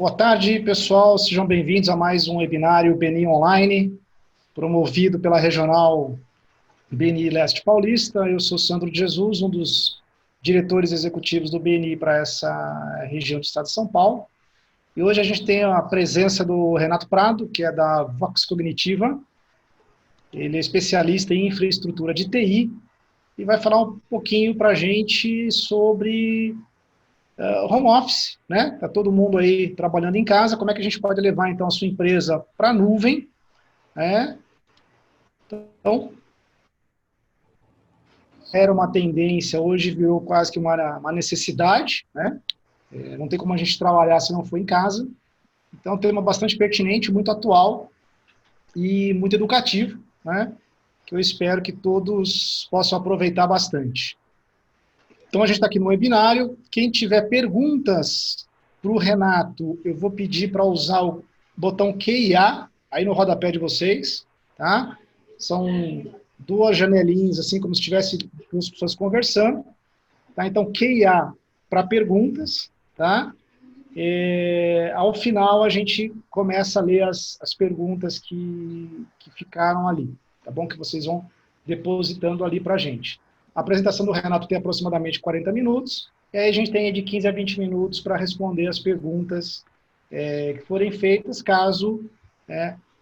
Boa tarde, pessoal. Sejam bem-vindos a mais um webinário BNI Online, promovido pela Regional BNI Leste Paulista. Eu sou Sandro de Jesus, um dos diretores executivos do BNI para essa região do estado de São Paulo. E hoje a gente tem a presença do Renato Prado, que é da Vox Cognitiva. Ele é especialista em infraestrutura de TI e vai falar um pouquinho para a gente sobre home office, né? Está todo mundo aí trabalhando em casa, como é que a gente pode levar, então, a sua empresa para a nuvem, né? Então, era uma tendência, hoje virou quase que uma necessidade, né? Não tem como a gente trabalhar se não for em casa. Então, é um tema bastante pertinente, muito atual e muito educativo, né? Que eu espero que todos possam aproveitar bastante. Então, a gente está aqui no webinário. Quem tiver perguntas para o Renato, eu vou pedir para usar o botão QIA, aí no rodapé de vocês, tá? São duas janelinhas, assim, como se tivesse duas pessoas conversando, tá? Então, QIA para perguntas, tá? Ao final, a gente começa a ler as perguntas que ficaram ali, tá bom? Que vocês vão depositando ali para a gente. A apresentação do Renato tem aproximadamente 40 minutos, e aí a gente tem de 15 a 20 minutos para responder as perguntas que forem feitas, caso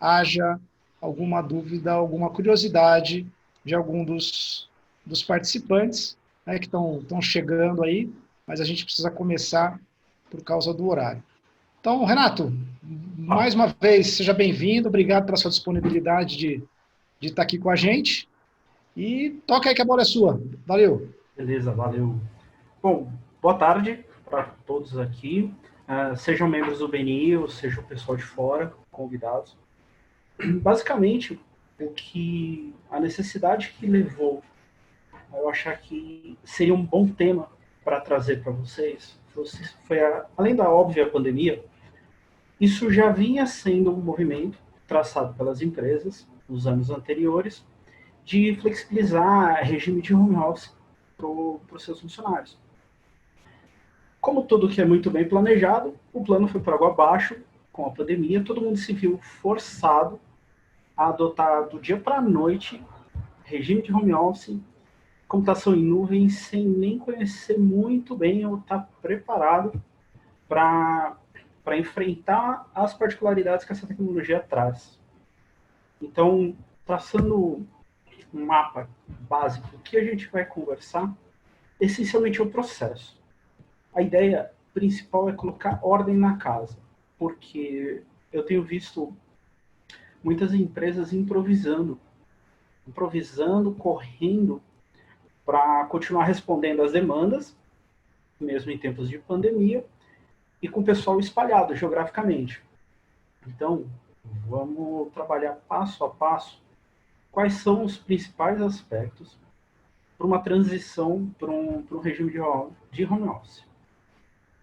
haja alguma dúvida, alguma curiosidade de algum dos participantes, né, que estão chegando aí, mas a gente precisa começar por causa do horário. Então, Renato, mais uma vez, seja bem-vindo, obrigado pela sua disponibilidade de estar aqui com a gente. E toca aí que a bola é sua. Valeu. Beleza, valeu. Bom, boa tarde para todos aqui. Sejam membros do BNI, ou seja o pessoal de fora, convidados. Basicamente, a necessidade que levou a eu achar que seria um bom tema para trazer para vocês foi além da óbvia pandemia, isso já vinha sendo um movimento traçado pelas empresas nos anos anteriores de flexibilizar regime de home office para os seus funcionários. Como tudo que é muito bem planejado, o plano foi por água abaixo com a pandemia, todo mundo se viu forçado a adotar do dia para a noite regime de home office, computação em nuvem, sem nem conhecer muito bem ou estar preparado para enfrentar as particularidades que essa tecnologia traz. Então, traçando um mapa básico do que a gente vai conversar, essencialmente é o processo. A ideia principal é colocar ordem na casa, porque eu tenho visto muitas empresas improvisando, correndo para continuar respondendo às demandas, mesmo em tempos de pandemia, e com o pessoal espalhado geograficamente. Então, vamos trabalhar passo a passo quais são os principais aspectos para uma transição para um regime de home office.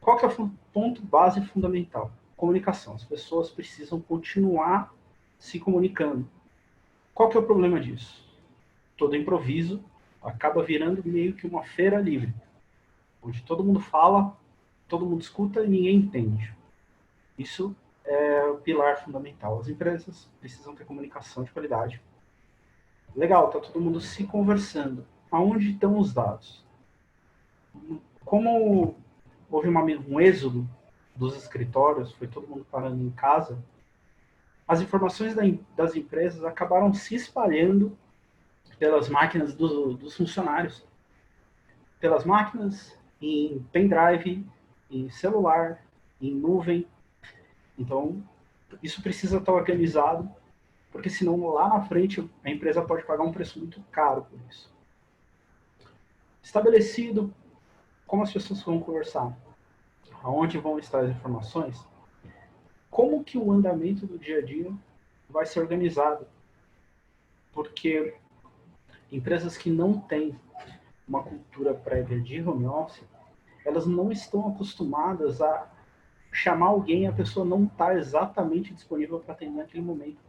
Qual que é o ponto base fundamental? Comunicação. As pessoas precisam continuar se comunicando. Qual que é o problema disso? Todo improviso acaba virando meio que uma feira livre, onde todo mundo fala, todo mundo escuta e ninguém entende. Isso é o pilar fundamental. As empresas precisam ter comunicação de qualidade. Legal, está todo mundo se conversando. Aonde estão os dados? Como houve um êxodo dos escritórios, foi todo mundo parando em casa, as informações das empresas acabaram se espalhando pelas máquinas dos funcionários. Pelas máquinas, em pendrive, em celular, em nuvem. Então, isso precisa estar organizado, porque senão lá na frente a empresa pode pagar um preço muito caro por isso. Estabelecido como as pessoas vão conversar, aonde vão estar as informações, como que o andamento do dia a dia vai ser organizado. Porque empresas que não têm uma cultura prévia de home office, elas não estão acostumadas a chamar alguém e a pessoa não está exatamente disponível para atender naquele momento.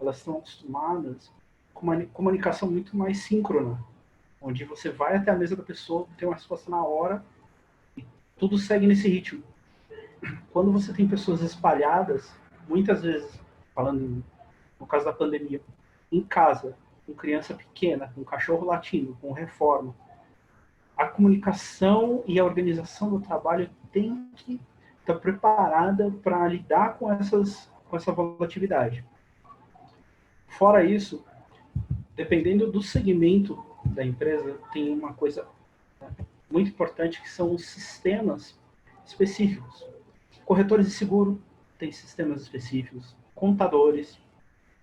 Elas estão acostumadas com uma comunicação muito mais síncrona, onde você vai até a mesa da pessoa, tem uma resposta na hora e tudo segue nesse ritmo. quando você tem pessoas espalhadas, muitas vezes, falando no caso da pandemia, em casa, com criança pequena, com cachorro latindo, com reforma, a comunicação e a organização do trabalho tem que estar preparada para lidar com essa volatilidade. Fora isso, dependendo do segmento da empresa, tem uma coisa muito importante que são os sistemas específicos. Corretores de seguro têm sistemas específicos, contadores,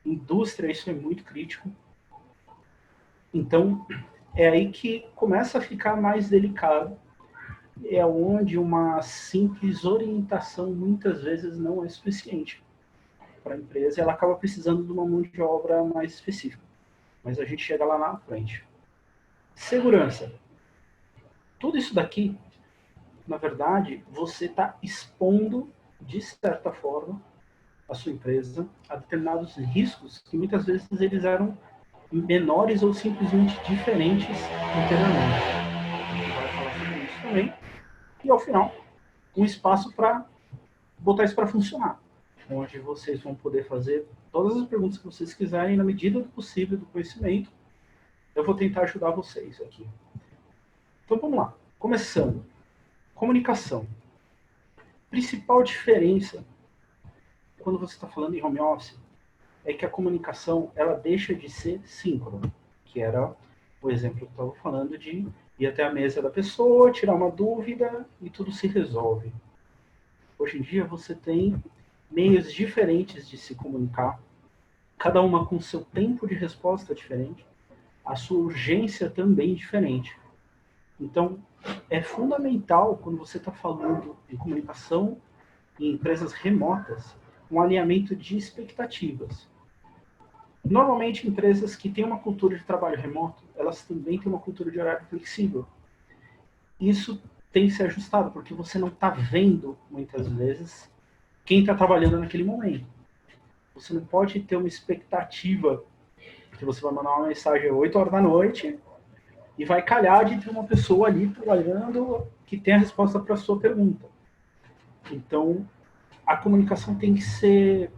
indústria, isso é muito crítico. Então, é aí que começa a ficar mais delicado. É onde uma simples orientação muitas vezes não é suficiente para a empresa, ela acaba precisando de uma mão de obra mais específica. Mas a gente chega lá na frente. Segurança. Tudo isso daqui, na verdade, você está expondo, de certa forma, a sua empresa a determinados riscos que muitas vezes eles eram menores ou simplesmente diferentes anteriormente. A gente vai falar sobre isso também. E, ao final, um espaço para botar isso para funcionar, onde vocês vão poder fazer todas as perguntas que vocês quiserem na medida do possível do conhecimento. Eu vou tentar ajudar vocês aqui. Então, vamos lá. Começando. Comunicação. Principal diferença quando você está falando em home office é que a comunicação ela deixa de ser síncrona, que era o exemplo que eu estava falando de ir até a mesa da pessoa, tirar uma dúvida e tudo se resolve. Hoje em dia você tem meios diferentes de se comunicar, cada uma com seu tempo de resposta diferente, a sua urgência também diferente. Então, é fundamental, quando você está falando em comunicação em empresas remotas, um alinhamento de expectativas. Normalmente, empresas que têm uma cultura de trabalho remoto, elas também têm uma cultura de horário flexível. Isso tem que ser ajustado, porque você não está vendo, muitas vezes, quem está trabalhando naquele momento. Você não pode ter uma expectativa que você vai mandar uma mensagem às 8 horas da noite e vai calhar de ter uma pessoa ali trabalhando que tem a resposta para a sua pergunta. Então, a comunicação tem que ser,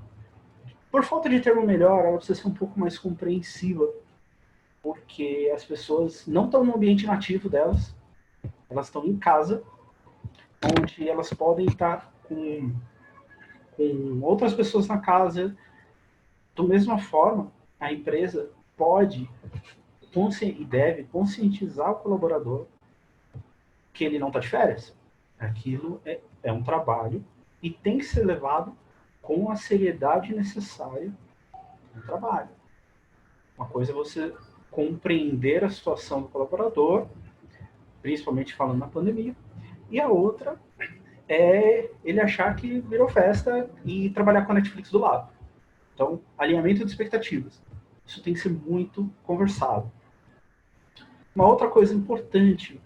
por falta de termo melhor, ela precisa ser um pouco mais compreensiva, porque as pessoas não estão no ambiente nativo delas, elas estão em casa, onde elas podem estar com outras pessoas na casa. Da mesma forma, a empresa pode e deve conscientizar o colaborador que ele não está de férias. Aquilo é um trabalho e tem que ser levado com a seriedade necessária no trabalho. Uma coisa é você compreender a situação do colaborador, principalmente falando na pandemia, e a outra é ele achar que virou festa e trabalhar com a Netflix do lado. Então, alinhamento de expectativas. Isso tem que ser muito conversado. Uma outra coisa importante,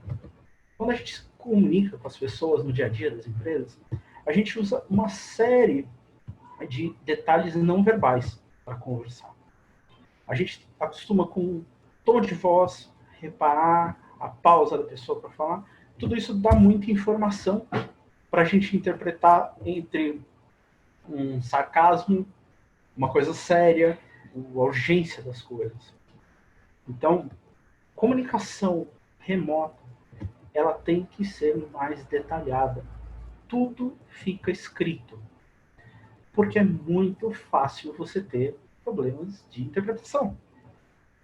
quando a gente se comunica com as pessoas no dia a dia das empresas, a gente usa uma série de detalhes não verbais para conversar. A gente acostuma com tom de voz, reparar a pausa da pessoa para falar. Tudo isso dá muita informação para a gente interpretar entre um sarcasmo, uma coisa séria, a urgência das coisas. Então, comunicação remota, ela tem que ser mais detalhada. Tudo fica escrito. Porque é muito fácil você ter problemas de interpretação.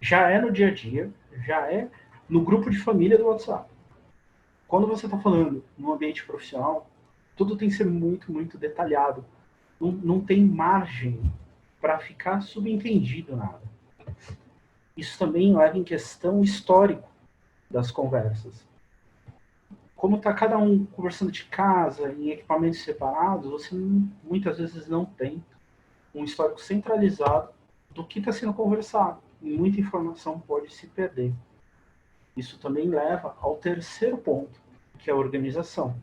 Já é no dia a dia, já é no grupo de família do WhatsApp. Quando você está falando no ambiente profissional, tudo tem que ser muito, muito detalhado. Não tem margem para ficar subentendido nada. Isso também leva em questão o histórico das conversas. Como está cada um conversando de casa, em equipamentos separados, você muitas vezes não tem um histórico centralizado do que está sendo conversado. E muita informação pode se perder. Isso também leva ao terceiro ponto, que é a organização.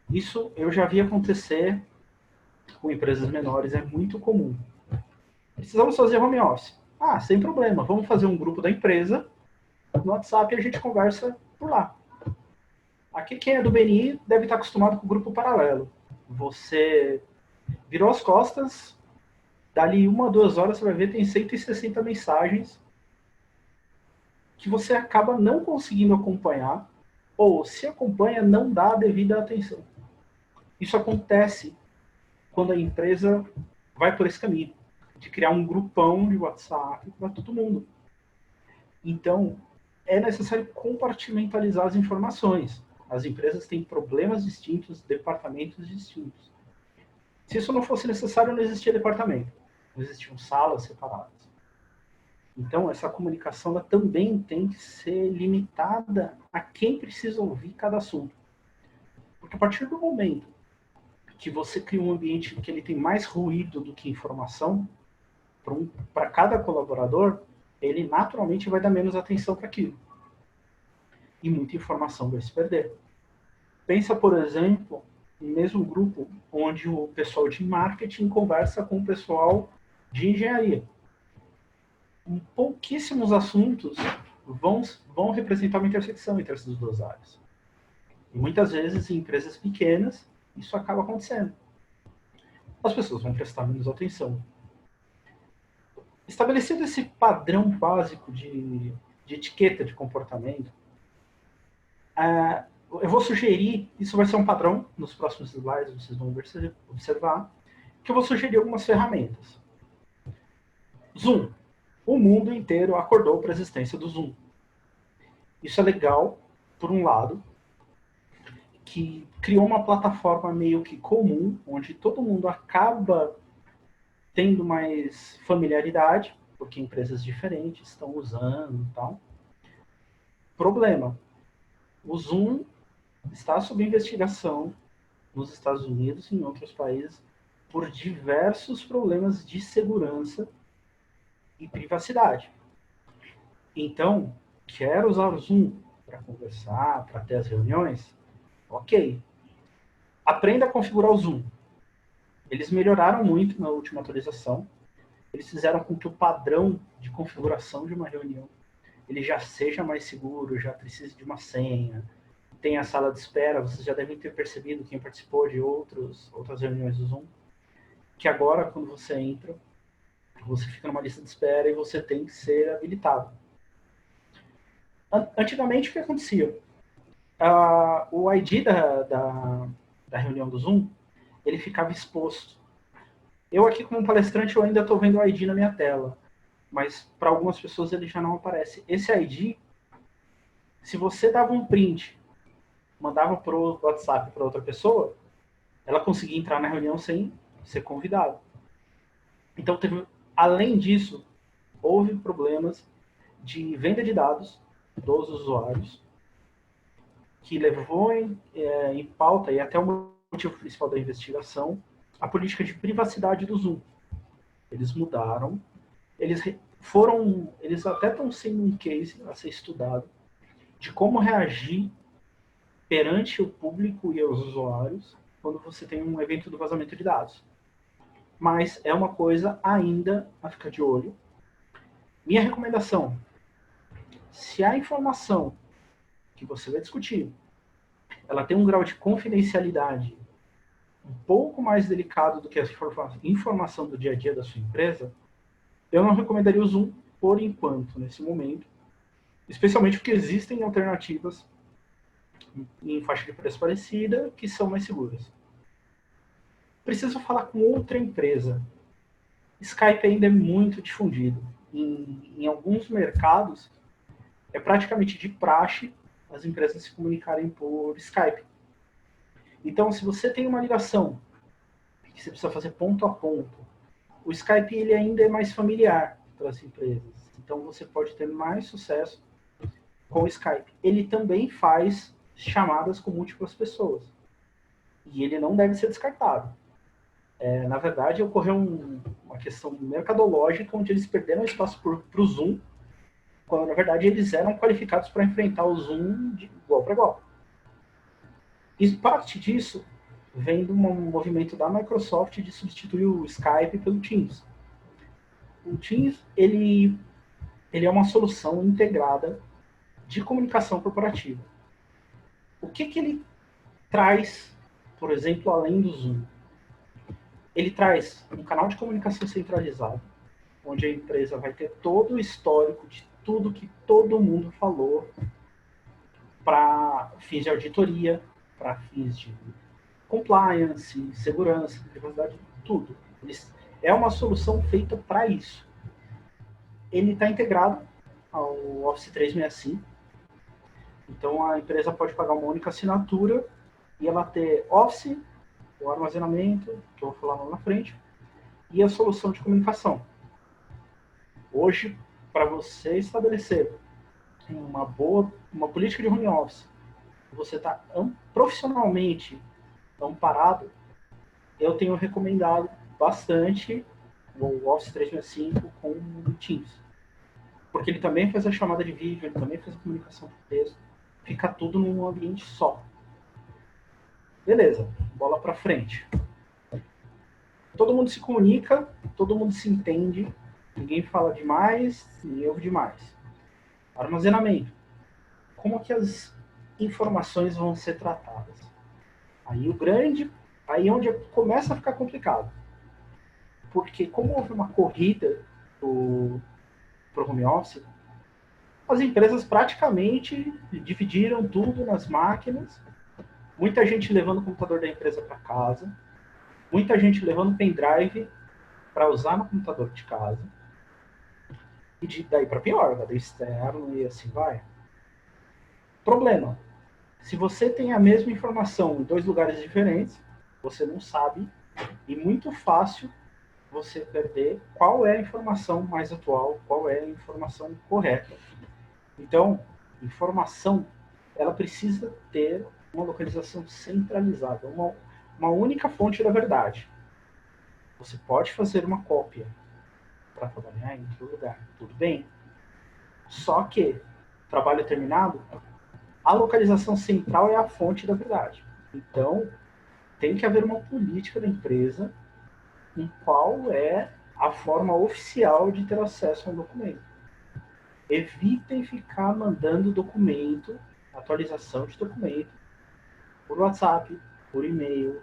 Isso eu já vi acontecer com empresas menores, é muito comum. Precisamos fazer home office. Ah, sem problema, vamos fazer um grupo da empresa no WhatsApp e a gente conversa por lá. Aqui quem é do BNI deve estar acostumado com o grupo paralelo. Você virou as costas, dali 1 a 2 horas você vai ver tem 160 mensagens que você acaba não conseguindo acompanhar, ou se acompanha, não dá a devida atenção. Isso acontece quando a empresa vai por esse caminho, de criar um grupão de WhatsApp para todo mundo. Então, é necessário compartimentalizar as informações. As empresas têm problemas distintos, departamentos distintos. Se isso não fosse necessário, não existia departamento. Não existiam salas separadas. Então, essa comunicação ela também tem que ser limitada a quem precisa ouvir cada assunto. Porque a partir do momento que você cria um ambiente que ele tem mais ruído do que informação, para cada colaborador, ele naturalmente vai dar menos atenção para aquilo. E muita informação vai se perder. Pensa, por exemplo, no mesmo grupo onde o pessoal de marketing conversa com o pessoal de engenharia. Pouquíssimos assuntos vão representar uma intersecção entre essas duas áreas. E muitas vezes, em empresas pequenas, isso acaba acontecendo. As pessoas vão prestar menos atenção. Estabelecido esse padrão básico de etiqueta de comportamento, eu vou sugerir, isso vai ser um padrão nos próximos slides, vocês vão observar, que eu vou sugerir algumas ferramentas. Zoom. O mundo inteiro acordou para a existência do Zoom. Isso é legal, por um lado, que criou uma plataforma meio que comum, onde todo mundo acaba tendo mais familiaridade, porque empresas diferentes estão usando e tal. Problema. O Zoom está sob investigação nos Estados Unidos e em outros países por diversos problemas de segurança e privacidade. Então, quer usar o Zoom para conversar, para ter as reuniões? Ok. Aprenda a configurar o Zoom. Eles melhoraram muito na última atualização. Eles fizeram com que o padrão de configuração de uma reunião ele já seja mais seguro, já precise de uma senha, tem a sala de espera, vocês já devem ter percebido, quem participou de outras reuniões do Zoom, que agora, quando você entra, você fica numa lista de espera e você tem que ser habilitado. Antigamente, o que acontecia? O ID da reunião do Zoom, ele ficava exposto. Eu aqui, como palestrante, eu ainda estou vendo o ID na minha tela, mas para algumas pessoas ele já não aparece. Esse ID, se você dava um print, mandava para o WhatsApp para outra pessoa, ela conseguia entrar na reunião sem ser convidada. Então, além disso, houve problemas de venda de dados dos usuários, que levou em pauta, e até o motivo principal da investigação, a política de privacidade do Zoom. Eles mudaram, eles até estão sendo um case a ser estudado de como reagir perante o público e os usuários quando você tem um evento do vazamento de dados. Mas é uma coisa ainda a ficar de olho. Minha recomendação, se a informação que você vai discutir, ela tem um grau de confidencialidade um pouco mais delicado do que a informação do dia a dia da sua empresa, eu não recomendaria o Zoom por enquanto, nesse momento, especialmente porque existem alternativas em faixa de preço parecida que são mais seguras. Preciso falar com outra empresa. Skype ainda é muito difundido. Em alguns mercados, é praticamente de praxe as empresas se comunicarem por Skype. Então, se você tem uma ligação que você precisa fazer ponto a ponto, o Skype ele ainda é mais familiar para as empresas. Então, você pode ter mais sucesso com o Skype. Ele também faz chamadas com múltiplas pessoas. E ele não deve ser descartado. Na verdade, ocorreu uma questão mercadológica onde eles perderam espaço para o Zoom, quando, na verdade, eles eram qualificados para enfrentar o Zoom de igual para igual. E parte disso vem do movimento da Microsoft de substituir o Skype pelo Teams. O Teams, ele é uma solução integrada de comunicação corporativa. O que ele traz por exemplo, além do Zoom, ele traz um canal de comunicação centralizado, onde a empresa vai ter todo o histórico de tudo que todo mundo falou para fins de auditoria, para fins de compliance, segurança, privacidade, tudo. É uma solução feita para isso. Ele está integrado ao Office 365, então a empresa pode pagar uma única assinatura e ela ter Office, o armazenamento, que eu vou falar lá na frente, e a solução de comunicação. Hoje, para você estabelecer uma política de home office, você está profissionalmente amparado, eu tenho recomendado bastante o Office 365 com o Teams. Porque ele também faz a chamada de vídeo, ele também faz a comunicação por texto, fica tudo num ambiente só. Beleza, bola para frente. Todo mundo se comunica, todo mundo se entende, ninguém fala demais, nem ouve demais. Armazenamento. Como que as informações vão ser tratadas? Aí onde começa a ficar complicado. Porque como houve uma corrida pro home office, as empresas praticamente dividiram tudo nas máquinas, muita gente levando o computador da empresa para casa, muita gente levando pendrive para usar no computador de casa, e daí para pior, vai do externo e assim vai. Problema: se você tem a mesma informação em 2 lugares diferentes, você não sabe, e muito fácil você perder qual é a informação mais atual, qual é a informação correta. Então, informação, ela precisa ter uma localização centralizada, uma única fonte da verdade. Você pode fazer uma cópia para trabalhar em outro lugar, tudo bem. Só que, trabalho terminado, a localização central é a fonte da verdade. Então, tem que haver uma política da empresa em qual é a forma oficial de ter acesso a um documento. Evitem ficar mandando documento, atualização de documento, por WhatsApp, por e-mail,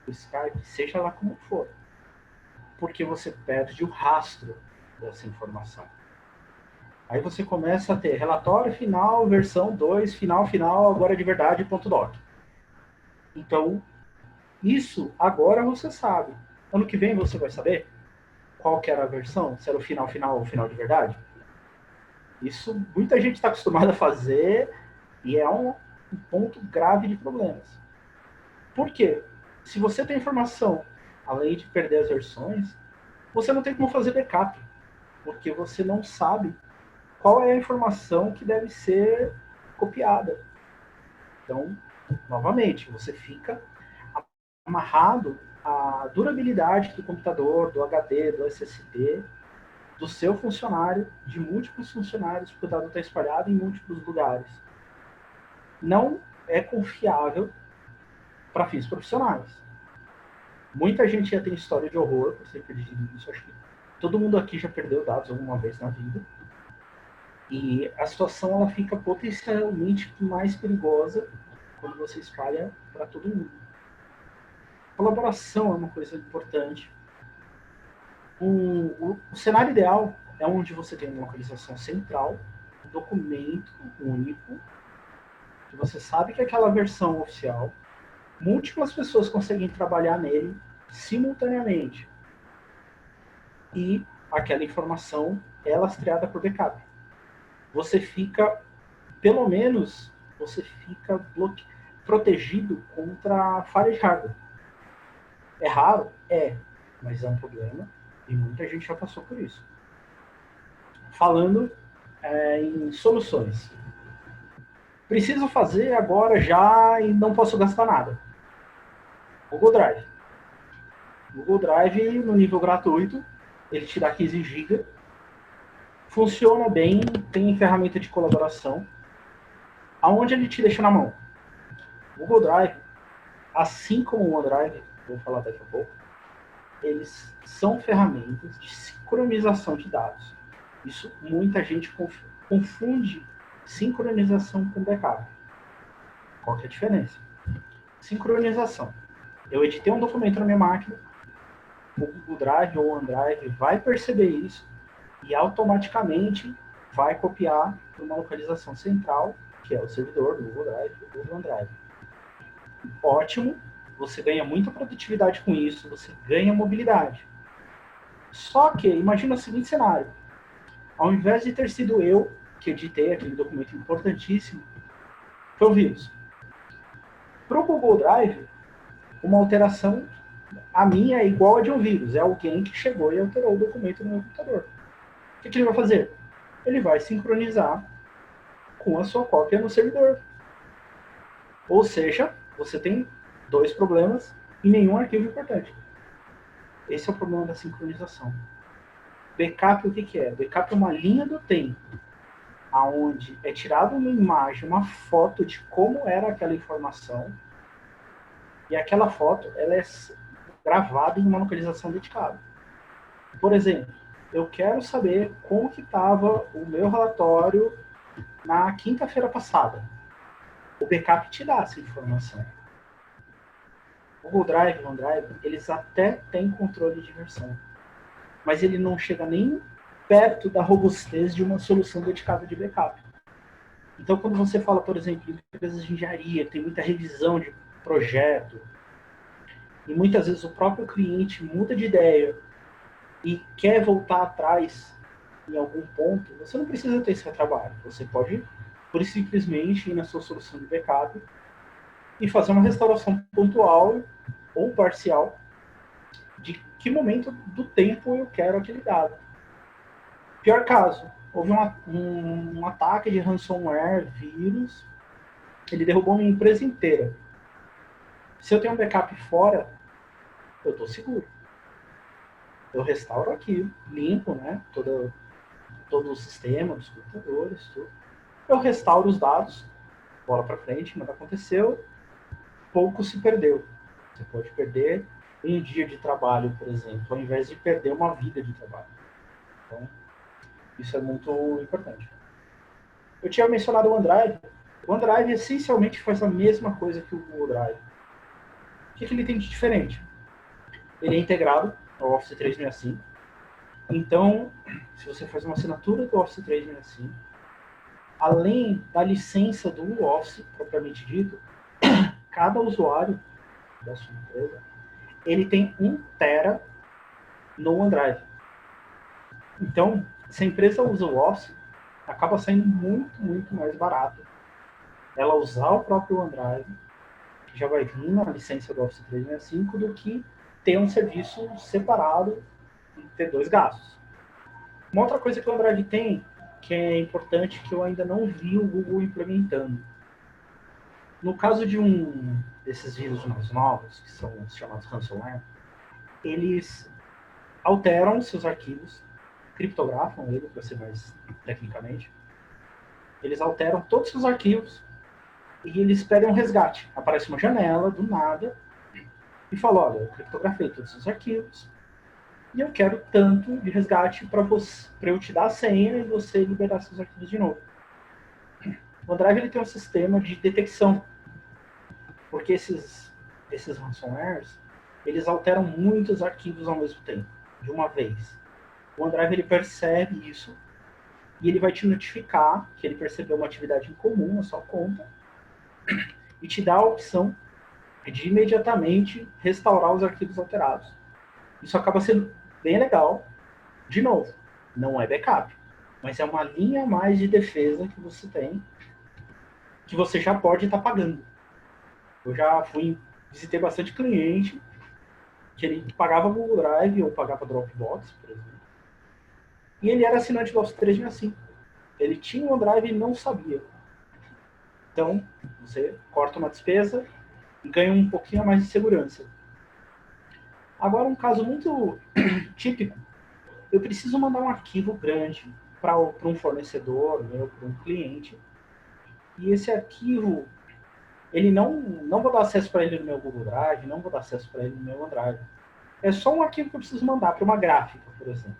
por Skype, seja lá como for. Porque você perde o rastro dessa informação. Aí você começa a ter relatório final, versão 2, final, agora de verdade, .doc. Então, isso agora você sabe. Ano que vem você vai saber qual que era a versão, se era o final ou o final de verdade. Isso muita gente está acostumada a fazer e é um ponto grave de problemas. Por quê? Se você tem informação, além de perder as versões, você não tem como fazer backup, porque você não sabe qual é a informação que deve ser copiada. Então, novamente, você fica amarrado à durabilidade do computador, do HD, do SSD, do seu funcionário, de múltiplos funcionários, porque o dado está espalhado em múltiplos lugares. Não é confiável para fins profissionais. Muita gente já tem história de horror por ser perdido isso. Acho que todo mundo aqui já perdeu dados alguma vez na vida. E a situação ela fica potencialmente mais perigosa quando você espalha para todo mundo. Colaboração é uma coisa importante. O cenário ideal é onde você tem uma localização central, um documento único, que você sabe que é aquela versão oficial, múltiplas pessoas conseguem trabalhar nele simultaneamente. E aquela informação é lastreada por backup. Você fica, pelo menos, protegido contra falha de hardware. É raro? É, mas é um problema e muita gente já passou por isso. Falando em soluções. Preciso fazer agora já e não posso gastar nada. Google Drive. Google Drive, no nível gratuito, ele te dá 15 GB. Funciona bem, tem ferramenta de colaboração. Aonde ele te deixa na mão? Google Drive, assim como o OneDrive, vou falar daqui a pouco, eles são ferramentas de sincronização de dados. Isso muita gente confunde sincronização com backup. Qual que é a diferença? Sincronização. Eu editei um documento na minha máquina, o Google Drive ou o OneDrive vai perceber isso e automaticamente vai copiar para uma localização central, que é o servidor do Google Drive ou do OneDrive. Ótimo, você ganha muita produtividade com isso, você ganha mobilidade. Só que, imagina o seguinte cenário, ao invés de ter sido eu que editei aquele documento importantíssimo, foi o vírus. Para o Google Drive, uma alteração, a minha é igual a de um vírus, é alguém que chegou e alterou o documento no meu computador. O que ele vai fazer? Ele vai sincronizar com a sua cópia no servidor. Ou seja, você tem dois problemas e nenhum arquivo importante. Esse é o problema da sincronização. Backup, o que é? Backup é uma linha do tempo, onde é tirada uma imagem, uma foto de como era aquela informação, e aquela foto ela é gravada em uma localização dedicada. Por exemplo, eu quero saber como que estava o meu relatório na quinta-feira passada. O backup te dá essa informação. O Google Drive, o OneDrive, eles até têm controle de versão, mas ele não chega nem perto da robustez de uma solução dedicada de backup. Então, quando você fala, por exemplo, em empresas de engenharia, tem muita revisão de projeto, e muitas vezes o próprio cliente muda de ideia e quer voltar atrás em algum ponto, você não precisa ter esse trabalho. Você pode, por simplesmente, ir na sua solução de backup e fazer uma restauração pontual ou parcial de que momento do tempo eu quero aquele dado. Pior caso, houve um ataque de ransomware, vírus, ele derrubou minha empresa inteira. Se eu tenho um backup fora, eu estou seguro. Eu restauro aqui, limpo, né, todo o sistema dos computadores, tudo. Eu restauro os dados, bola para frente, nada aconteceu, pouco se perdeu. Você pode perder um dia de trabalho, por exemplo, ao invés de perder uma vida de trabalho. Então, isso é muito importante. Eu tinha mencionado o OneDrive. O OneDrive essencialmente faz a mesma coisa que o Google Drive. O que ele tem de diferente? Ele é integrado ao Office 365. Então, se você faz uma assinatura do Office 365, além da licença do Office, propriamente dito, cada usuário da sua empresa, ele tem 1 tera no OneDrive. Então, se a empresa usa o Office, acaba saindo muito, muito mais barato ela usar o próprio OneDrive, que já vai vir na licença do Office 365, do que ter um serviço separado e ter 2 gastos. Uma outra coisa que o OneDrive tem, que é importante, que eu ainda não vi o Google implementando. No caso de desses vírus mais novos, que são os chamados ransomware, eles alteram seus arquivos, criptografam ele, para ser mais tecnicamente. Eles alteram todos os seus arquivos e eles pedem um resgate. Aparece uma janela, do nada, e fala, olha, eu criptografei todos os arquivos e eu quero tanto de resgate para eu te dar a senha e você liberar seus arquivos de novo. O OneDrive ele tem um sistema de detecção, porque esses ransomwares, eles alteram muitos arquivos ao mesmo tempo, de uma vez. O OneDrive ele percebe isso e ele vai te notificar que ele percebeu uma atividade incomum na sua conta e te dá a opção de imediatamente restaurar os arquivos alterados. Isso acaba sendo bem legal. De novo, não é backup, mas é uma linha a mais de defesa que você tem, que você já pode estar pagando. Eu já visitei bastante cliente que ele pagava Google Drive ou pagava Dropbox, por exemplo. E ele era assinante do Office 365. Ele tinha um OneDrive e não sabia. Então, você corta uma despesa e ganha um pouquinho a mais de segurança. Agora, um caso muito típico. Eu preciso mandar um arquivo grande para um fornecedor, para um cliente. E esse arquivo, ele não vou dar acesso para ele no meu Google Drive, não vou dar acesso para ele no meu OneDrive. É só um arquivo que eu preciso mandar para uma gráfica, por exemplo.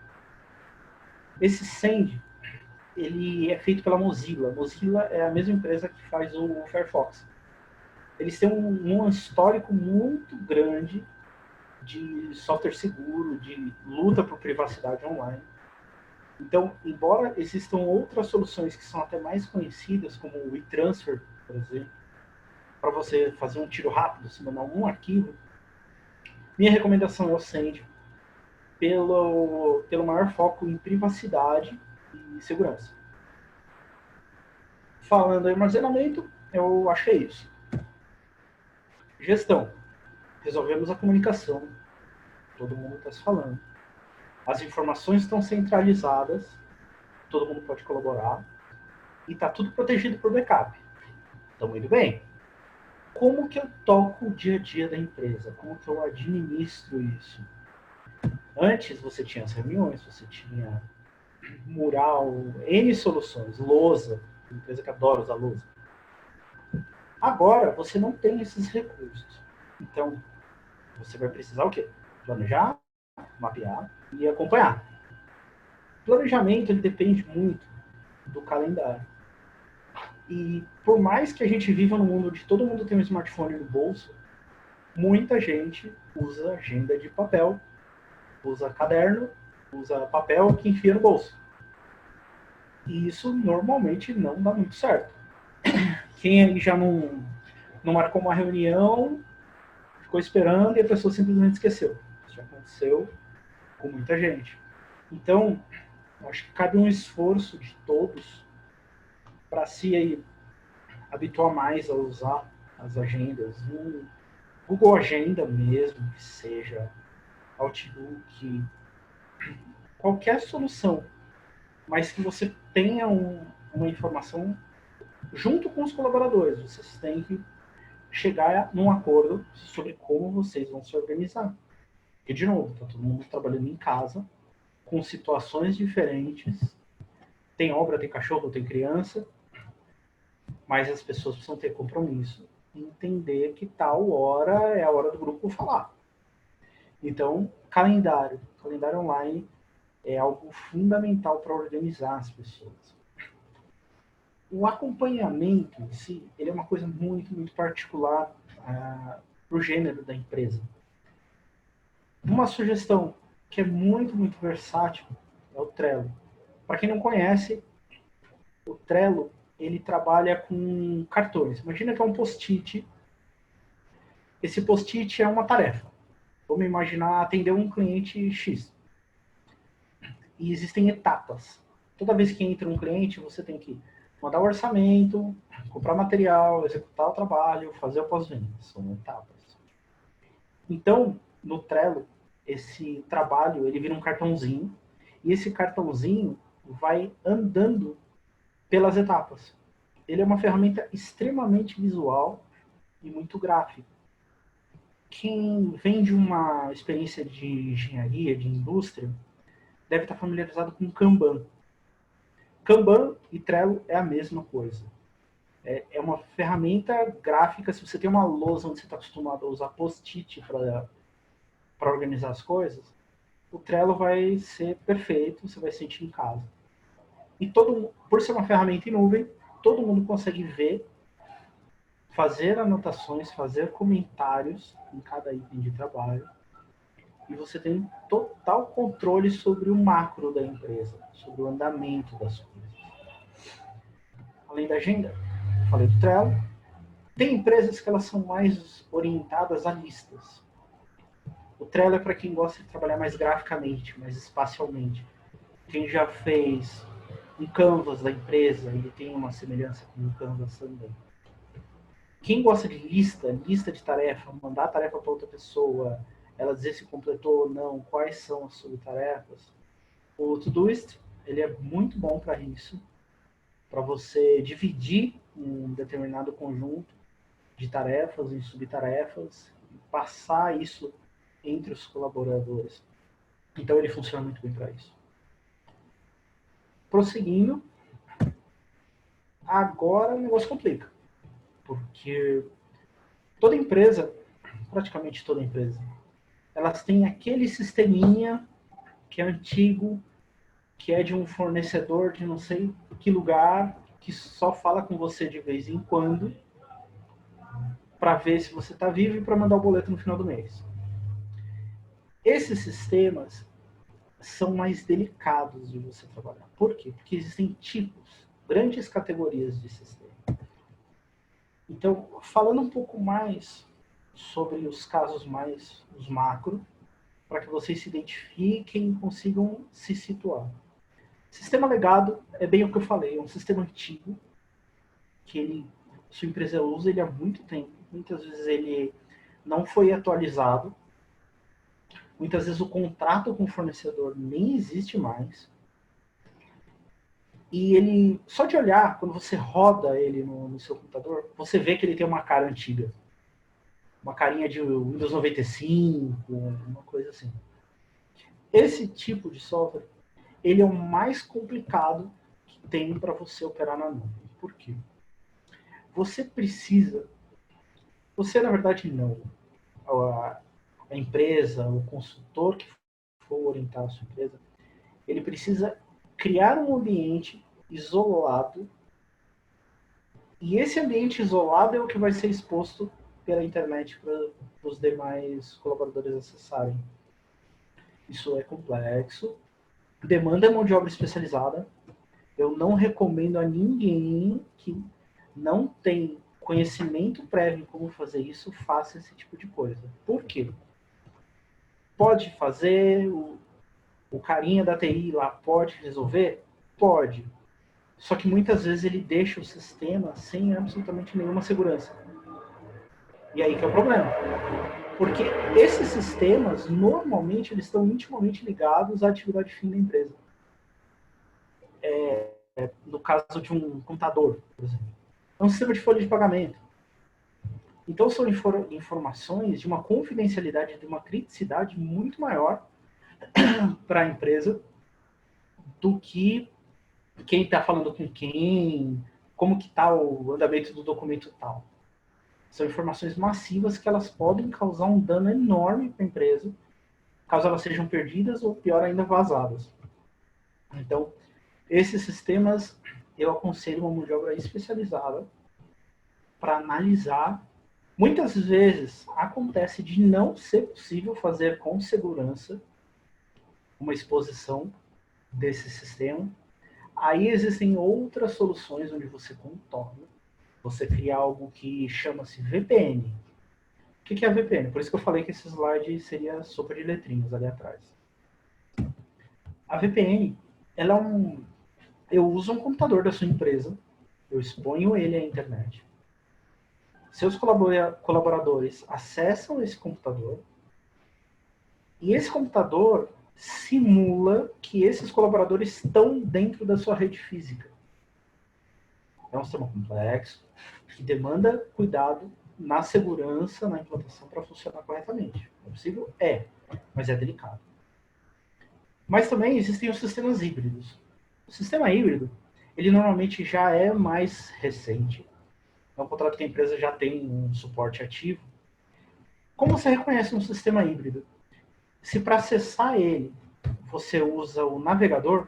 Esse send, ele é feito pela Mozilla. A Mozilla é a mesma empresa que faz o Firefox. eles têm um histórico muito grande de software seguro, de luta por privacidade online. Então, embora existam outras soluções que são até mais conhecidas, como o e-transfer, por exemplo, para você fazer um tiro rápido, se mandar um arquivo, minha recomendação é o Send, pelo maior foco em privacidade e segurança. Falando em armazenamento, eu achei isso. Gestão. Resolvemos a comunicação. Todo mundo está se falando. As informações estão centralizadas. Todo mundo pode colaborar. E está tudo protegido por backup. Então, indo bem. Como que eu toco o dia a dia da empresa? Como que eu administro isso? Antes você tinha as reuniões, você tinha mural, N soluções, lousa, empresa que adora usar lousa. Agora você não tem esses recursos. Então, você vai precisar o quê? Planejar, mapear e acompanhar. Planejamento ele depende muito do calendário. E por mais que a gente viva num mundo onde todo mundo tem um smartphone no bolso, muita gente usa agenda de papel, usa caderno, usa papel que enfia no bolso. E isso normalmente não dá muito certo. Quem aí já não marcou uma reunião, ficou esperando e a pessoa simplesmente esqueceu. Isso já aconteceu com muita gente. Então, acho que cabe um esforço de todos para se aí habituar mais a usar as agendas. No Google Agenda mesmo, que seja Outlook, qualquer solução, mas que você tenha uma informação junto com os colaboradores. Vocês têm que chegar num acordo sobre como vocês vão se organizar. E, de novo, está todo mundo trabalhando em casa, com situações diferentes. Tem obra, tem cachorro, tem criança, mas as pessoas precisam ter compromisso e entender que tal hora é a hora do grupo falar. Então, calendário online é algo fundamental para organizar as pessoas. O acompanhamento em si, ele é uma coisa muito, muito particular para o gênero da empresa. Uma sugestão que é muito, muito versátil é o Trello. Para quem não conhece, o Trello ele trabalha com cartões. Imagina que é um post-it. Esse post-it é uma tarefa. Vamos imaginar atender um cliente X. E existem etapas. Toda vez que entra um cliente, você tem que mandar o orçamento, comprar material, executar o trabalho, fazer o pós-venda. São etapas. Então, no Trello, esse trabalho ele vira um cartãozinho. E esse cartãozinho vai andando pelas etapas. Ele é uma ferramenta extremamente visual e muito gráfica. Quem vem de uma experiência de engenharia, de indústria, deve estar familiarizado com Kanban. Kanban e Trello é a mesma coisa. É uma ferramenta gráfica. Se você tem uma lousa onde você está acostumado a usar post-it para organizar as coisas, o Trello vai ser perfeito, você vai sentir em casa. E por ser uma ferramenta em nuvem, todo mundo consegue ver, fazer anotações, fazer comentários em cada item de trabalho. E você tem total controle sobre o macro da empresa, sobre o andamento das coisas. Além da agenda, falei do Trello. Tem empresas que elas são mais orientadas a listas. O Trello é para quem gosta de trabalhar mais graficamente, mais espacialmente. Quem já fez um canvas da empresa, ele tem uma semelhança com um canvas também. Quem gosta de lista de tarefa, mandar a tarefa para outra pessoa, ela dizer se completou ou não, quais são as subtarefas. O Todoist, ele é muito bom para isso, para você dividir um determinado conjunto de tarefas em subtarefas e passar isso entre os colaboradores. Então ele funciona muito bem para isso. Prosseguindo, agora o negócio complica, porque toda empresa, praticamente toda empresa, elas têm aquele sisteminha que é antigo, que é de um fornecedor de não sei que lugar, que só fala com você de vez em quando, para ver se você está vivo e para mandar o boleto no final do mês. Esses sistemas são mais delicados de você trabalhar. Por quê? Porque existem tipos, grandes categorias de sistema. Então, falando um pouco mais sobre os casos mais, os macro, para que vocês se identifiquem e consigam se situar. Sistema legado é bem o que eu falei, é um sistema antigo, que sua empresa usa ele há muito tempo. Muitas vezes ele não foi atualizado. Muitas vezes o contrato com o fornecedor nem existe mais. E ele, só de olhar, quando você roda ele no seu computador, você vê que ele tem uma cara antiga. Uma carinha de Windows 95, uma coisa assim. Esse tipo de software, ele é o mais complicado que tem para você operar na nuvem. Por quê? Você precisa... Você, na verdade, não. A empresa, o consultor que for orientar a sua empresa, ele precisa criar um ambiente isolado, e esse ambiente isolado é o que vai ser exposto pela internet para os demais colaboradores acessarem. Isso é complexo, demanda mão de obra especializada. Eu não recomendo a ninguém que não tem conhecimento prévio em como fazer isso, faça esse tipo de coisa. Por quê? Pode fazer, o carinha da TI lá pode resolver? Pode. Só que muitas vezes ele deixa o sistema sem absolutamente nenhuma segurança. E aí que é o problema. Porque esses sistemas, normalmente, eles estão intimamente ligados à atividade fim da empresa. No caso de um computador, por exemplo. É um sistema de folha de pagamento. Então são informações de uma confidencialidade, de uma criticidade muito maior para a empresa do que quem está falando com quem, como que está o andamento do documento tal. São informações massivas que elas podem causar um dano enorme para a empresa, caso elas sejam perdidas ou, pior ainda, vazadas. Então, esses sistemas, eu aconselho uma mão de obra especializada para analisar. Muitas vezes acontece de não ser possível fazer com segurança uma exposição desse sistema. Aí existem outras soluções onde você contorna. Você cria algo que chama-se VPN. O que é a VPN? Por isso que eu falei que esse slide seria sopa de letrinhas ali atrás. A VPN, ela é eu uso um computador da sua empresa, eu exponho ele à internet. Seus colaboradores acessam esse computador e esse computador simula que esses colaboradores estão dentro da sua rede física. É um sistema complexo, que demanda cuidado na segurança, na implantação para funcionar corretamente. É possível? É, mas é delicado. Mas também existem os sistemas híbridos. O sistema híbrido, ele normalmente já é mais recente. É um contrato que a empresa já tem um suporte ativo. Como você reconhece um sistema híbrido? Se para acessar ele, você usa o navegador,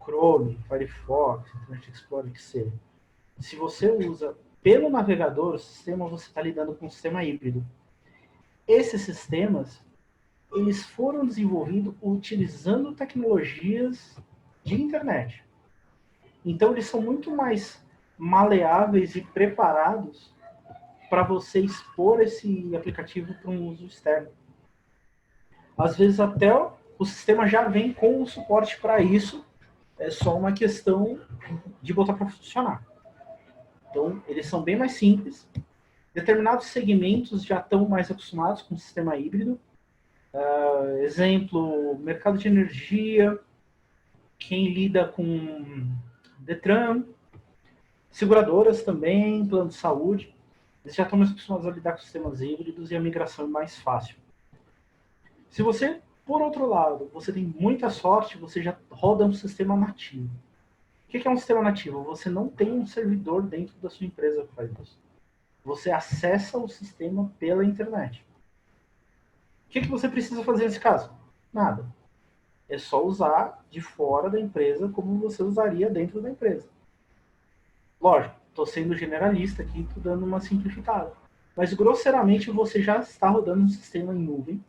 Chrome, Firefox, Internet Explorer, que seja. Se você usa pelo navegador o sistema, você está lidando com um sistema híbrido. Esses sistemas, eles foram desenvolvidos utilizando tecnologias de internet. Então, eles são muito mais maleáveis e preparados para você expor esse aplicativo para um uso externo. Às vezes, até o sistema já vem com o suporte para isso, é só uma questão de botar para funcionar. Então, eles são bem mais simples. Determinados segmentos já estão mais acostumados com o sistema híbrido. Exemplo, mercado de energia, quem lida com Detran, seguradoras também, plano de saúde. Eles já estão mais acostumados a lidar com sistemas híbridos e a migração é mais fácil. Se você, por outro lado, você tem muita sorte, você já roda um sistema nativo. O que é um sistema nativo? Você não tem um servidor dentro da sua empresa que faz isso. Você acessa o sistema pela internet. O que você precisa fazer nesse caso? Nada. É só usar de fora da empresa como você usaria dentro da empresa. Lógico, estou sendo generalista aqui, estou dando uma simplificada. Mas, grosseiramente, você já está rodando um sistema em nuvem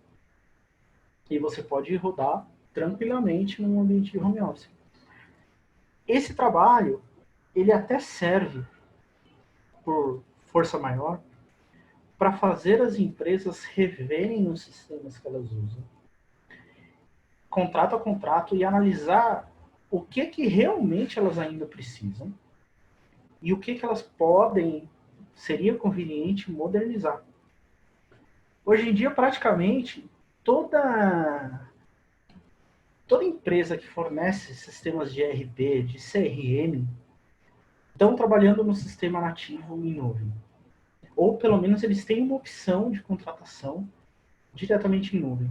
e você pode rodar tranquilamente num ambiente de home office. Esse trabalho, ele até serve, por força maior, para fazer as empresas reverem os sistemas que elas usam, contrato a contrato, e analisar o que realmente elas ainda precisam e o que elas seria conveniente modernizar. Hoje em dia, praticamente, toda empresa que fornece sistemas de ERP, de CRM, estão trabalhando no sistema nativo em nuvem. Ou, pelo menos, eles têm uma opção de contratação diretamente em nuvem.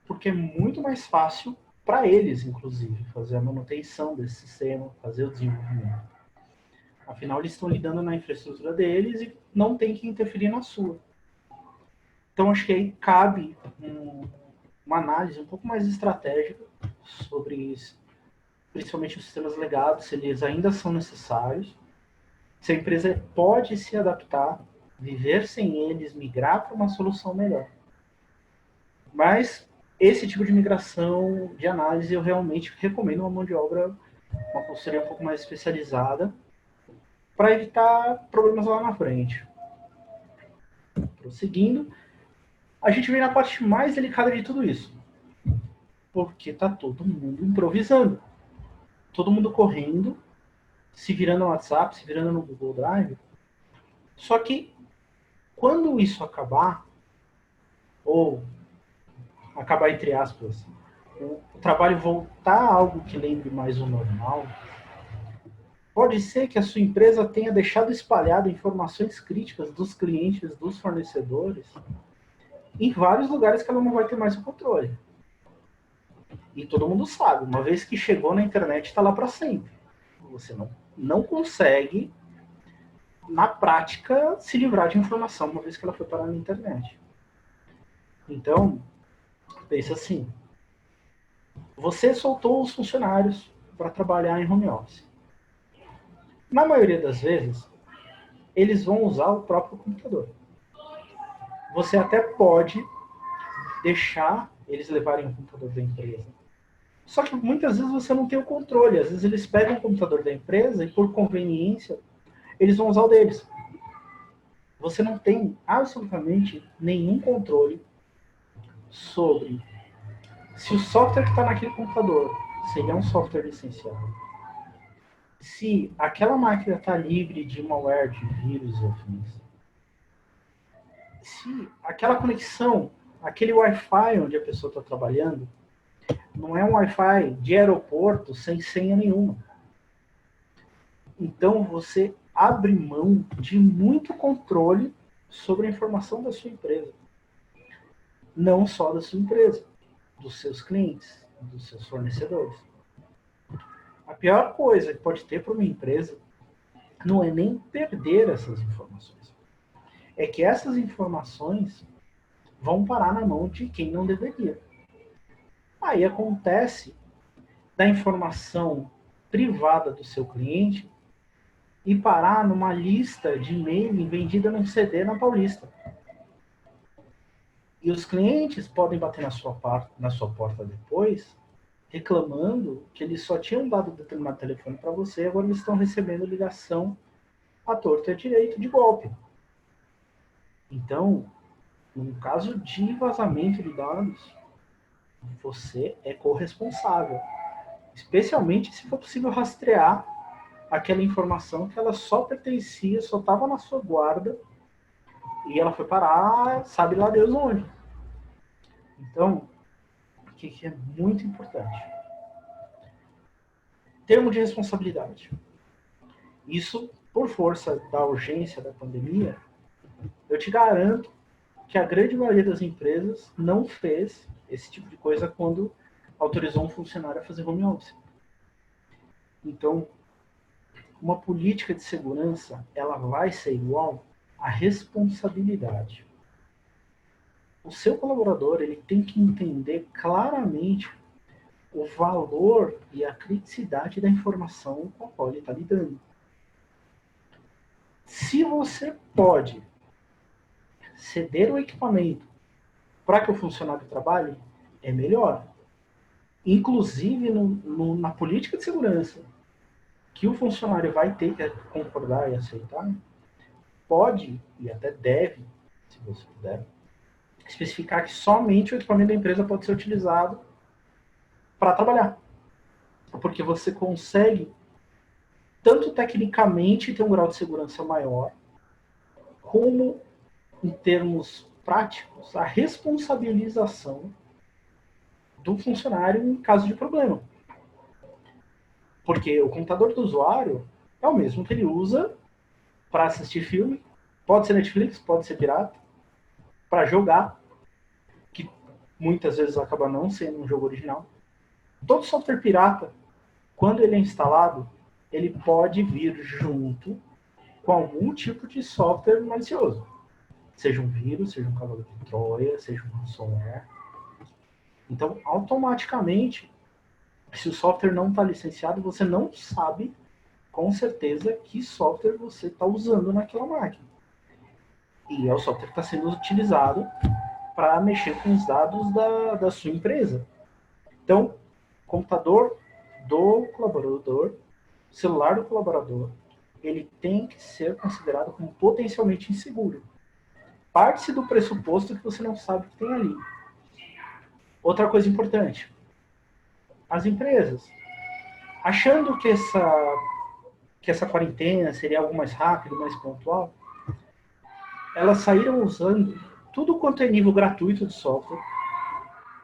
Porque é muito mais fácil para eles, inclusive, fazer a manutenção desse sistema, fazer o desenvolvimento. Afinal, eles estão lidando na infraestrutura deles e não tem que interferir na sua. Então, acho que aí cabe uma análise um pouco mais estratégica sobre isso, principalmente os sistemas legados, se eles ainda são necessários, se a empresa pode se adaptar, viver sem eles, migrar para uma solução melhor. Mas esse tipo de migração, de análise, eu realmente recomendo uma mão de obra, uma consultoria um pouco mais especializada, para evitar problemas lá na frente. Prosseguindo, a gente vem na parte mais delicada de tudo isso. Porque está todo mundo improvisando. Todo mundo correndo, se virando no WhatsApp, se virando no Google Drive. Só que, quando isso acabar, ou acabar entre aspas, o trabalho voltar a algo que lembre mais o normal, pode ser que a sua empresa tenha deixado espalhado informações críticas dos clientes, dos fornecedores, em vários lugares que ela não vai ter mais o controle. E todo mundo sabe, uma vez que chegou na internet, está lá para sempre. Você não consegue, na prática, se livrar de informação uma vez que ela foi parar na internet. Então, pensa assim, você soltou os funcionários para trabalhar em home office. Na maioria das vezes, eles vão usar o próprio computador. Você até pode deixar eles levarem o computador da empresa. Só que muitas vezes você não tem o controle. Às vezes eles pegam o computador da empresa e, por conveniência, eles vão usar o deles. Você não tem absolutamente nenhum controle sobre se o software que está naquele computador seria um software licenciado, se aquela máquina está livre de malware, de vírus e afins, se aquela conexão, aquele Wi-Fi onde a pessoa está trabalhando, não é um Wi-Fi de aeroporto sem senha nenhuma. Então você abre mão de muito controle sobre a informação da sua empresa. Não só da sua empresa, dos seus clientes, dos seus fornecedores. A pior coisa que pode ter para uma empresa não é nem perder essas informações. É que essas informações vão parar na mão de quem não deveria. Aí acontece da informação privada do seu cliente e parar numa lista de e-mail vendida num CD na Paulista. E os clientes podem bater na sua porta depois, reclamando que eles só tinham dado determinado telefone para você e agora eles estão recebendo ligação à torta e à direito de golpe. Então, no caso de vazamento de dados, você é corresponsável. Especialmente se for possível rastrear aquela informação que ela só pertencia, só estava na sua guarda e ela foi parar, sabe lá Deus onde. Então, o que é muito importante? Termo de responsabilidade. Isso, por força da urgência da pandemia, eu te garanto que a grande maioria das empresas não fez esse tipo de coisa quando autorizou um funcionário a fazer home office. Então, uma política de segurança, ela vai ser igual à responsabilidade. O seu colaborador, ele tem que entender claramente o valor e a criticidade da informação com a qual ele está lidando. Se você pode ceder o equipamento para que o funcionário trabalhe, é melhor. Inclusive na política de segurança, que o funcionário vai ter que concordar e aceitar, pode e até deve, se você puder, especificar que somente o equipamento da empresa pode ser utilizado para trabalhar. Porque você consegue, tanto tecnicamente, ter um grau de segurança maior, como em termos práticos, a responsabilização do funcionário em caso de problema. Porque o computador do usuário é o mesmo que ele usa para assistir filme, pode ser Netflix, pode ser pirata, para jogar, que muitas vezes acaba não sendo um jogo original. Todo software pirata, quando ele é instalado, ele pode vir junto com algum tipo de software malicioso. Seja um vírus, seja um cavalo de Troia, seja um ransomware. Então, automaticamente, se o software não está licenciado, você não sabe com certeza que software você está usando naquela máquina. E é o software que está sendo utilizado para mexer com os dados da sua empresa. Então, computador do colaborador, celular do colaborador, ele tem que ser considerado como potencialmente inseguro. Parte-se do pressuposto que você não sabe o que tem ali. Outra coisa importante, as empresas, achando que essa quarentena seria algo mais rápido, mais pontual, elas saíram usando tudo quanto é nível gratuito de software,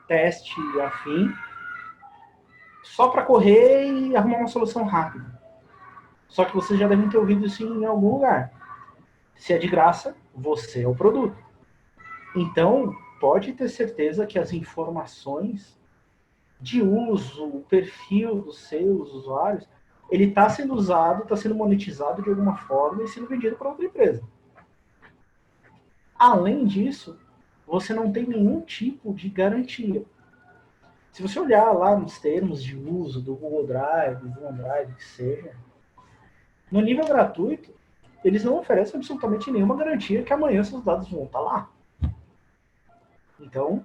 teste e afim, só para correr e arrumar uma solução rápida. Só que vocês já devem ter ouvido isso em algum lugar. Se é de graça, você é o produto. Então, pode ter certeza que as informações de uso, o perfil dos seus usuários, ele está sendo usado, está sendo monetizado de alguma forma e sendo vendido para outra empresa. Além disso, você não tem nenhum tipo de garantia. Se você olhar lá nos termos de uso do Google Drive, do OneDrive, que seja, no nível gratuito, eles não oferecem absolutamente nenhuma garantia que amanhã seus dados vão estar lá. Então,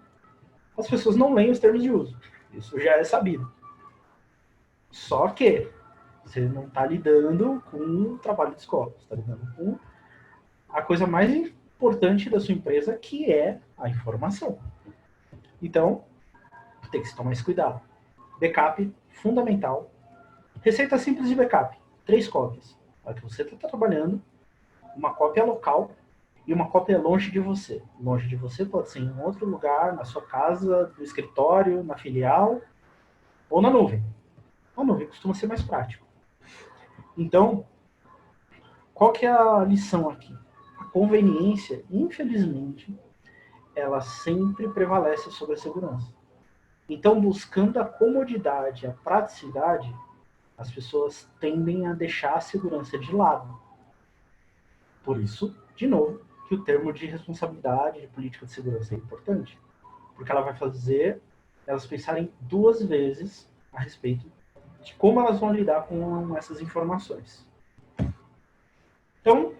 as pessoas não leem os termos de uso. Isso já é sabido. Só que você não está lidando com o trabalho de escola. Você está lidando com a coisa mais importante da sua empresa, que é a informação. Então, tem que se tomar esse cuidado. Backup, fundamental. Receita simples de backup. 3 cópias. Para que você está trabalhando, uma cópia local e uma cópia longe de você. Longe de você pode ser em outro lugar, na sua casa, no escritório, na filial ou na nuvem. A nuvem costuma ser mais prático. Então, qual que é a lição aqui? A conveniência, infelizmente, ela sempre prevalece sobre a segurança. Então, buscando a comodidade, a praticidade, as pessoas tendem a deixar a segurança de lado. Por isso, de novo, que o termo de responsabilidade de política de segurança é importante. Porque ela vai fazer elas pensarem 2 vezes a respeito de como elas vão lidar com essas informações. Então,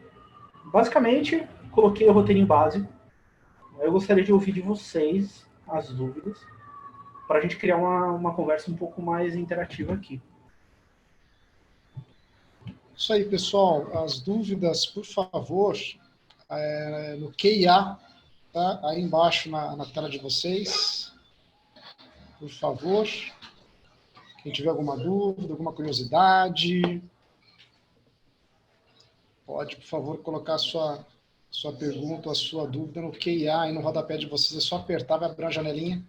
basicamente, coloquei o roteirinho básico. Eu gostaria de ouvir de vocês as dúvidas, para a gente criar uma conversa um pouco mais interativa aqui. Isso aí, pessoal. As dúvidas, por favor, no QIA, tá? Aí embaixo na tela de vocês. Por favor. Quem tiver alguma dúvida, alguma curiosidade, pode, por favor, colocar a sua pergunta, a sua dúvida no QIA, aí no rodapé de vocês. É só apertar, vai abrir uma janelinha.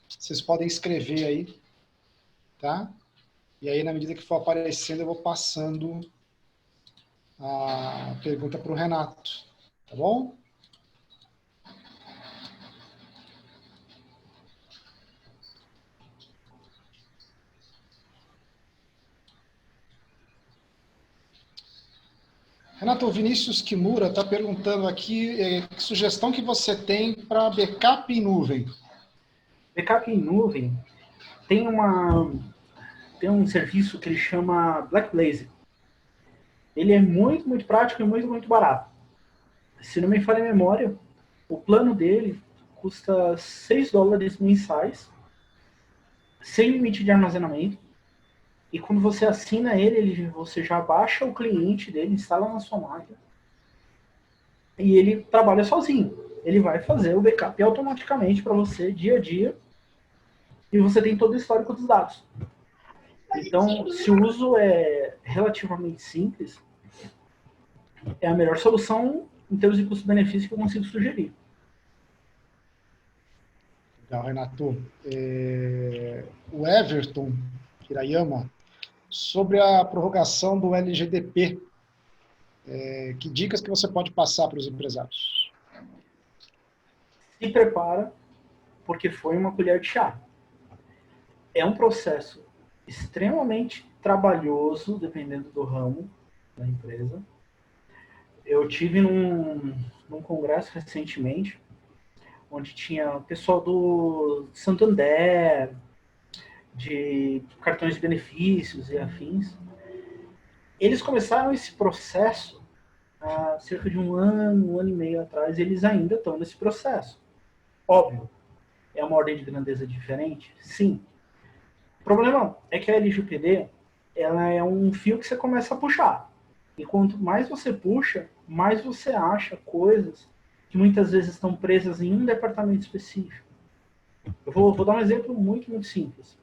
Vocês podem escrever aí, tá? E aí, na medida que for aparecendo, eu vou passando a pergunta para o Renato, tá bom? Renato, o Vinícius Kimura está perguntando aqui que sugestão que você tem para backup em nuvem. Backup em nuvem tem um serviço que ele chama Blackblaze. ele é muito, muito prático e muito, muito barato. Se não me falha a memória, o plano dele custa $6 mensais, sem limite de armazenamento. E quando você assina ele, você já baixa o cliente dele, instala na sua máquina. E ele trabalha sozinho. Ele vai fazer o backup automaticamente para você, dia a dia. E você tem todo o histórico dos dados. Então, se o uso é relativamente simples, é a melhor solução em termos de custo-benefício que eu consigo sugerir. Legal, Renato. O Everton Hirayama, sobre a prorrogação do LGDP, que dicas que você pode passar para os empresários? Se prepara, porque foi uma colher de chá. É um processo extremamente trabalhoso, dependendo do ramo da empresa. Eu tive num congresso recentemente, onde tinha o pessoal do Santander, de cartões de benefícios e afins. Eles começaram esse processo há cerca de um ano e meio atrás, e eles ainda estão nesse processo. Óbvio, é uma ordem de grandeza diferente? Sim. O problema é que a LGPD, ela é um fio que você começa a puxar. E quanto mais você puxa, mais você acha coisas que muitas vezes estão presas em um departamento específico. Eu vou dar um exemplo muito, muito simples.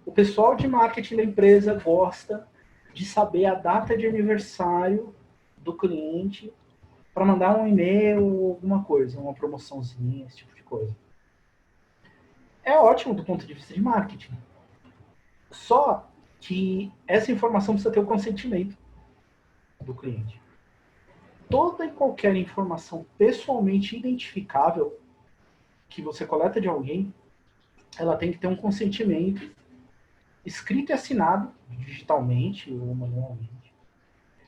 O pessoal de marketing da empresa gosta de saber a data de aniversário do cliente para mandar um e-mail ou alguma coisa, uma promoçãozinha, esse tipo de coisa. É ótimo do ponto de vista de marketing. Só que essa informação precisa ter o consentimento do cliente. Toda e qualquer informação pessoalmente identificável que você coleta de alguém, ela tem que ter um consentimento escrito e assinado digitalmente ou manualmente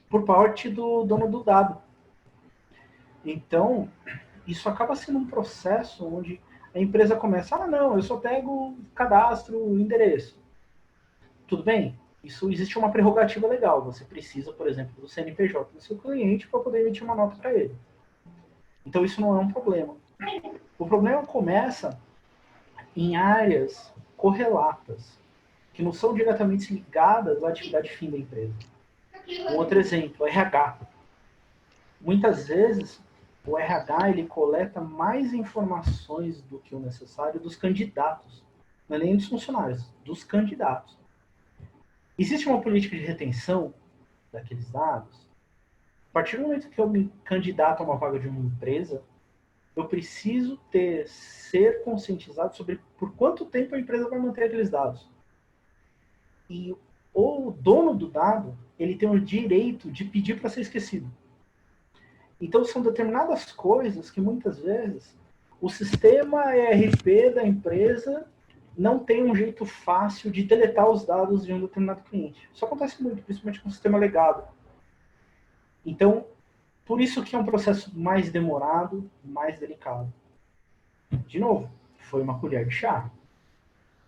por parte do dono do dado. Então, isso acaba sendo um processo onde a empresa começa, não, eu só pego cadastro, endereço. Tudo bem? Isso existe uma prerrogativa legal. Você precisa, por exemplo, do CNPJ do seu cliente para poder emitir uma nota para ele. Então, isso não é um problema. O problema começa em áreas correlatas, que não são diretamente ligadas à atividade fim da empresa. Um outro exemplo, RH. Muitas vezes, o RH ele coleta mais informações do que o necessário dos candidatos. Não é nem dos funcionários, dos candidatos. Existe uma política de retenção daqueles dados. A partir do momento que eu me candidato a uma vaga de uma empresa, eu preciso ser conscientizado sobre por quanto tempo a empresa vai manter aqueles dados. E o dono do dado, ele tem o direito de pedir para ser esquecido. Então, são determinadas coisas que, muitas vezes, o sistema ERP da empresa não tem um jeito fácil de deletar os dados de um determinado cliente. Isso acontece muito, principalmente com o sistema legado. Então, por isso que é um processo mais demorado, mais delicado. De novo, foi uma colher de chá.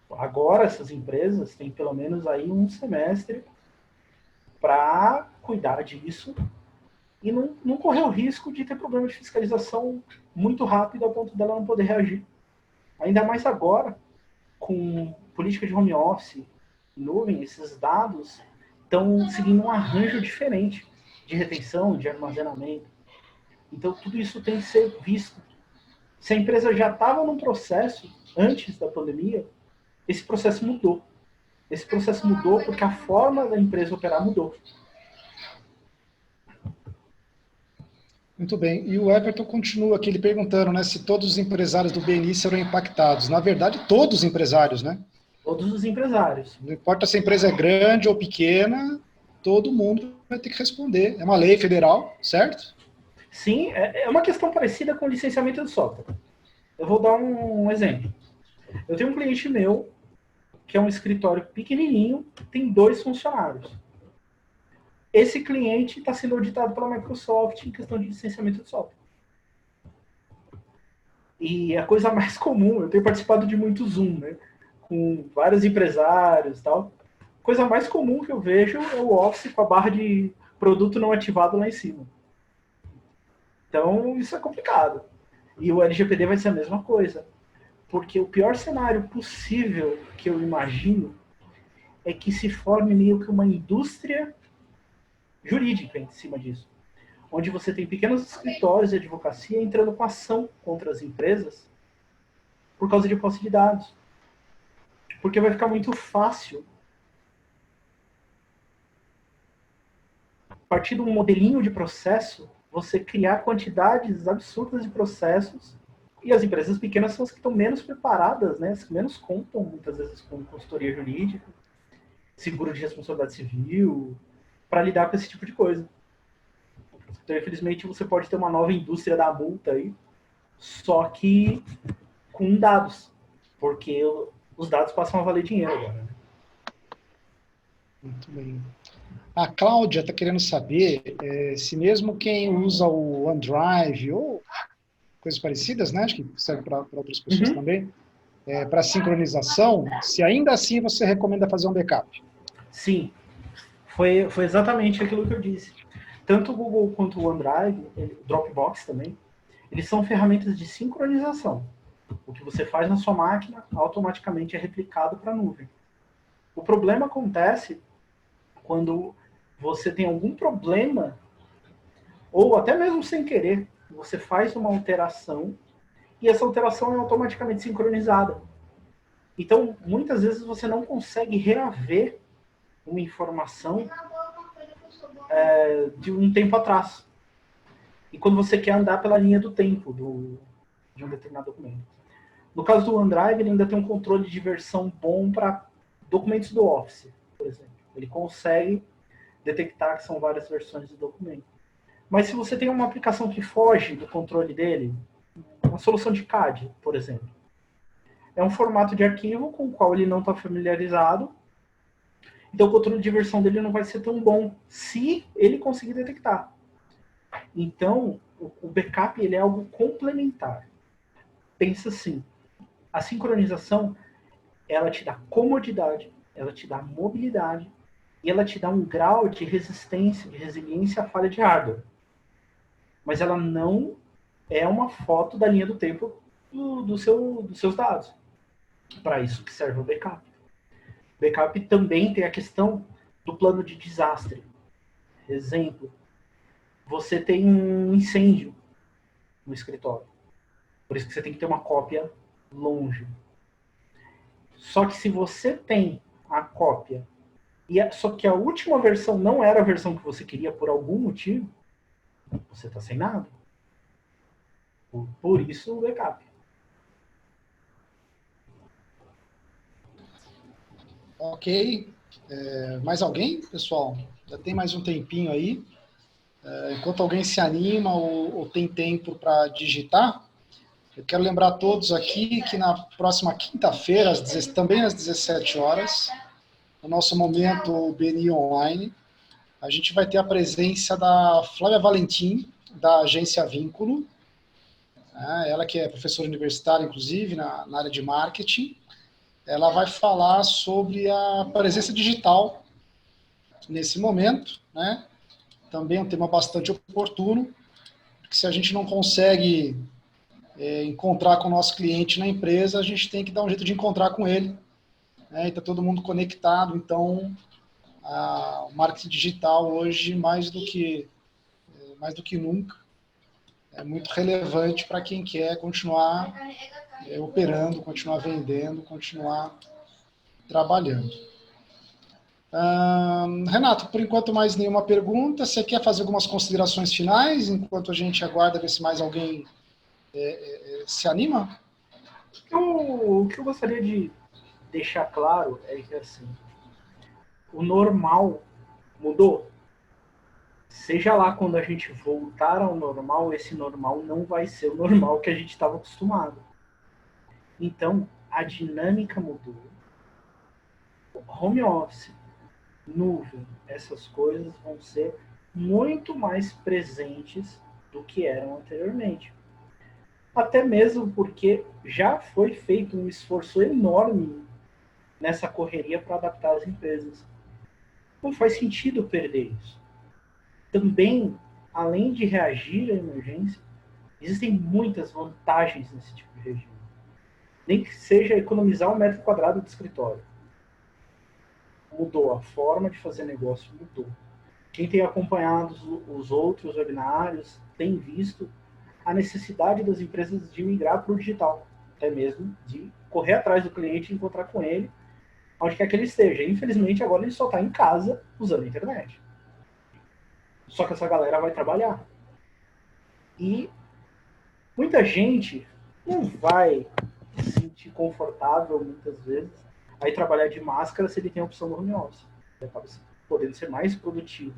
Agora, essas empresas têm pelo menos aí um semestre para cuidar disso e não correr o risco de ter problema de fiscalização muito rápido a ponto dela não poder reagir. Ainda mais agora, com política de home office, nuvem, esses dados estão seguindo um arranjo diferente de retenção, de armazenamento. Então, tudo isso tem que ser visto. Se a empresa já estava num processo antes da pandemia, esse processo mudou. Esse processo mudou porque a forma da empresa operar mudou. Muito bem. E o Everton continua aqui, ele perguntando, né, se todos os empresários do BNI serão impactados. Na verdade, todos os empresários, né? Todos os empresários. Não importa se a empresa é grande ou pequena, todo mundo vai ter que responder. É uma lei federal, certo? Sim, é uma questão parecida com o licenciamento de software. Eu vou dar um exemplo. Eu tenho um cliente meu, que é um escritório pequenininho, tem 2 funcionários. Esse cliente está sendo auditado pela Microsoft em questão de licenciamento de software. E a coisa mais comum, eu tenho participado de muito Zoom, né? Com vários empresários e tal. A coisa mais comum que eu vejo é o Office com a barra de produto não ativado lá em cima. Então, isso é complicado. E o LGPD vai ser a mesma coisa. Porque o pior cenário possível que eu imagino é que se forme meio que uma indústria jurídica em cima disso. Onde você tem pequenos escritórios de advocacia entrando com ação contra as empresas por causa de posse de dados. Porque vai ficar muito fácil, a partir de um modelinho de processo, você criar quantidades absurdas de processos, e as empresas pequenas são as que estão menos preparadas, né? As que menos contam, muitas vezes, com consultoria jurídica, seguro de responsabilidade civil, para lidar com esse tipo de coisa. Então, infelizmente, você pode ter uma nova indústria da multa aí, só que com dados, porque os dados passam a valer dinheiro agora. Né? Muito bem. A Cláudia está querendo saber se mesmo quem usa o OneDrive ou coisas parecidas, né? Acho que serve para outras pessoas também, para sincronização, se ainda assim você recomenda fazer um backup. Sim, foi exatamente aquilo que eu disse. Tanto o Google quanto o OneDrive, o Dropbox também, eles são ferramentas de sincronização. O que você faz na sua máquina automaticamente é replicado para a nuvem. O problema acontece quando você tem algum problema, ou até mesmo sem querer, você faz uma alteração e essa alteração é automaticamente sincronizada. Então, muitas vezes você não consegue reaver uma informação de um tempo atrás. E quando você quer andar pela linha do tempo de um determinado documento. No caso do OneDrive, ele ainda tem um controle de versão bom para documentos do Office, por exemplo. Ele consegue detectar que são várias versões do documento. Mas se você tem uma aplicação que foge do controle dele, uma solução de CAD, por exemplo, é um formato de arquivo com o qual ele não está familiarizado, então o controle de versão dele não vai ser tão bom se ele conseguir detectar. Então, o backup ele é algo complementar. Pensa assim, a sincronização, ela te dá comodidade, ela te dá mobilidade e ela te dá um grau de resistência, de resiliência à falha de hardware. Mas ela não é uma foto da linha do tempo dos seus dados. Para isso que serve o backup. Backup também tem a questão do plano de desastre. Exemplo, você tem um incêndio no escritório. Por isso que você tem que ter uma cópia longe. Só que se você tem a cópia, só que a última versão não era a versão que você queria por algum motivo, você está sem nada. Por isso o backup. Ok. Mais alguém, pessoal? Já tem mais um tempinho aí. Enquanto alguém se anima ou tem tempo para digitar, eu quero lembrar a todos aqui que na próxima quinta-feira, também às 17 horas, no nosso momento BNI Online, a gente vai ter a presença da Flávia Valentim, da agência Vínculo, ela que é professora universitária, inclusive, na área de marketing. Ela vai falar sobre a presença digital nesse momento, né? Também é um tema bastante oportuno, porque se a gente não consegue encontrar com o nosso cliente na empresa, a gente tem que dar um jeito de encontrar com ele, né? E está todo mundo conectado, então o marketing digital hoje, mais do que nunca, é muito relevante para quem quer continuar operando, continuar vendendo, continuar trabalhando. Renato, por enquanto mais nenhuma pergunta. Você quer fazer algumas considerações finais, enquanto a gente aguarda ver se mais alguém se anima? O que eu gostaria de deixar claro é que assim, o normal mudou. Seja lá quando a gente voltar ao normal, esse normal não vai ser o normal que a gente estava acostumado. Então, a dinâmica mudou. Home office, nuvem, essas coisas vão ser muito mais presentes do que eram anteriormente. Até mesmo porque já foi feito um esforço enorme nessa correria para adaptar as empresas. Não faz sentido perder isso. também, além de reagir à emergência, existem muitas vantagens nesse tipo de regime. Nem que seja economizar um metro quadrado de escritório. Mudou, a forma de fazer negócio mudou. Quem tem acompanhado os outros webinários tem visto a necessidade das empresas de migrar para o digital, até mesmo de correr atrás do cliente e encontrar com ele onde quer que ele esteja. Infelizmente, agora ele só está em casa usando a internet. Só que essa galera vai trabalhar. E muita gente não vai se sentir confortável, muitas vezes, aí trabalhar de máscara se ele tem a opção do home office. Ele acaba podendo ser mais produtivo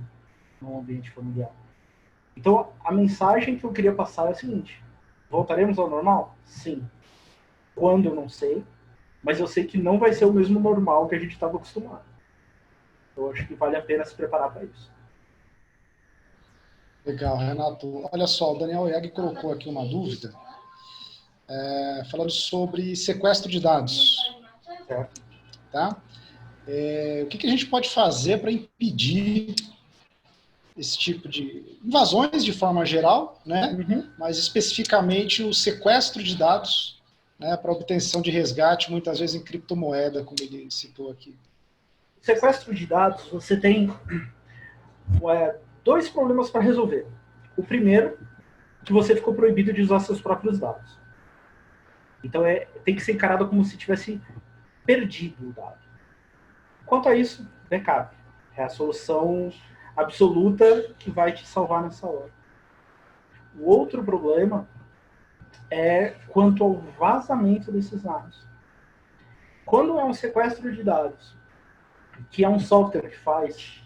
no ambiente familiar. Então, a mensagem que eu queria passar é a seguinte: voltaremos ao normal? Sim. Quando, eu não sei, mas eu sei que não vai ser o mesmo normal que a gente estava acostumado. Eu acho que vale a pena se preparar para isso. Legal, Renato. Olha só, o Daniel Yag colocou aqui uma dúvida, falando sobre sequestro de dados. Certo? Tá? O que a gente pode fazer para impedir esse tipo de invasões de forma geral, né? Uhum. Mas especificamente o sequestro de dados, né, para obtenção de resgate, muitas vezes em criptomoeda, como ele citou aqui. Sequestro de dados, você tem dois problemas para resolver. O primeiro, que você ficou proibido de usar seus próprios dados. Então, tem que ser encarado como se tivesse perdido o dado. Quanto a isso, backup. É a solução absoluta que vai te salvar nessa hora. O outro problema é quanto ao vazamento desses dados. Quando é um sequestro de dados, que é um software que faz,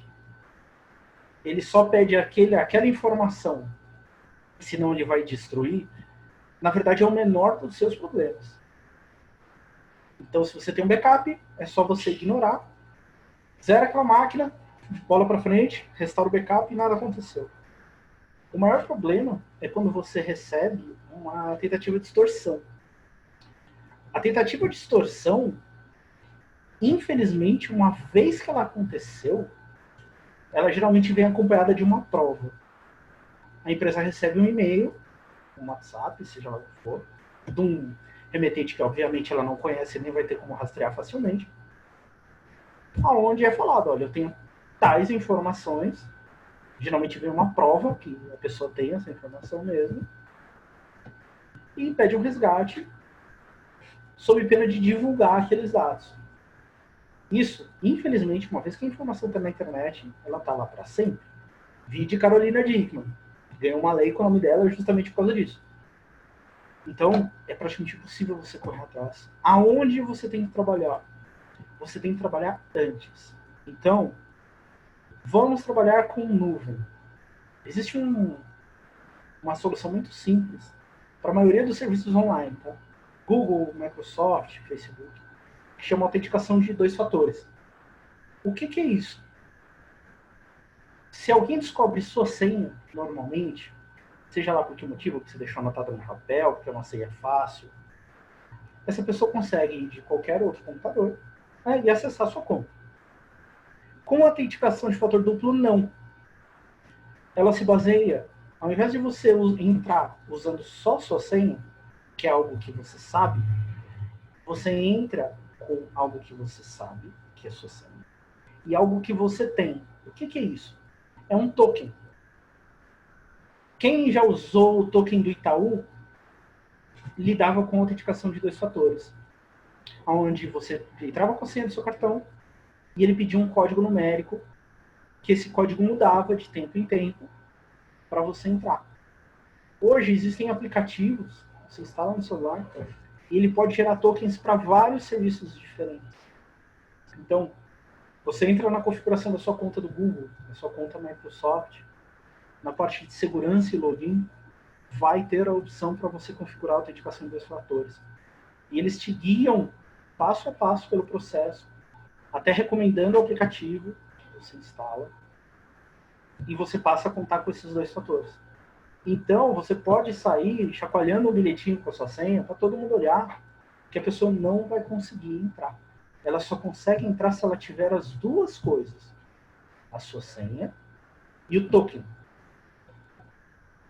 ele só pede aquela informação, senão ele vai destruir, na verdade é o menor dos seus problemas. Então, se você tem um backup, é só você ignorar, zera aquela máquina, bola para frente, restaura o backup e nada aconteceu. O maior problema é quando você recebe uma tentativa de extorsão. A tentativa de extorsão, infelizmente, uma vez que ela aconteceu, ela geralmente vem acompanhada de uma prova. A empresa recebe um e-mail, um WhatsApp, seja lá o que for, de um remetente que, obviamente, ela não conhece nem vai ter como rastrear facilmente, onde é falado: olha, eu tenho tais informações, geralmente vem uma prova que a pessoa tem essa informação mesmo, e pede um resgate sob pena de divulgar aqueles dados. Isso, infelizmente, uma vez que a informação está na internet, ela está lá para sempre. Vide Carolina Dickmann. Ganhou uma lei com o nome dela justamente por causa disso. Então, é praticamente impossível você correr atrás. Aonde você tem que trabalhar? Você tem que trabalhar antes. Então, vamos trabalhar com nuvem. Existe uma solução muito simples para a maioria dos serviços online, tá? Google, Microsoft, Facebook, que chama autenticação de 2 fatores. O que é isso? Se alguém descobre sua senha, normalmente, seja lá por que motivo, que você deixou anotada no papel, porque é uma senha fácil, essa pessoa consegue ir de qualquer outro computador, né, e acessar sua conta. Com a autenticação de fator duplo, não. Ela se baseia, ao invés de você entrar usando só sua senha, que é algo que você sabe, você entra com algo que você sabe, que é sua senha, e algo que você tem. O que é isso? É um token. Quem já usou o token do Itaú lidava com autenticação de 2 fatores, onde você entrava com a senha do seu cartão e ele pedia um código numérico, que esse código mudava de tempo em tempo para você entrar. Hoje existem aplicativos, você instala no celular, e ele pode gerar tokens para vários serviços diferentes. Então, você entra na configuração da sua conta do Google, da sua conta Microsoft, na parte de segurança e login, vai ter a opção para você configurar a autenticação de 2 fatores. E eles te guiam passo a passo pelo processo, até recomendando o aplicativo que você instala, e você passa a contar com esses 2 fatores. Então, você pode sair chacoalhando um bilhetinho com a sua senha para todo mundo olhar, que a pessoa não vai conseguir entrar. Ela só consegue entrar se ela tiver as 2 coisas: a sua senha e o token.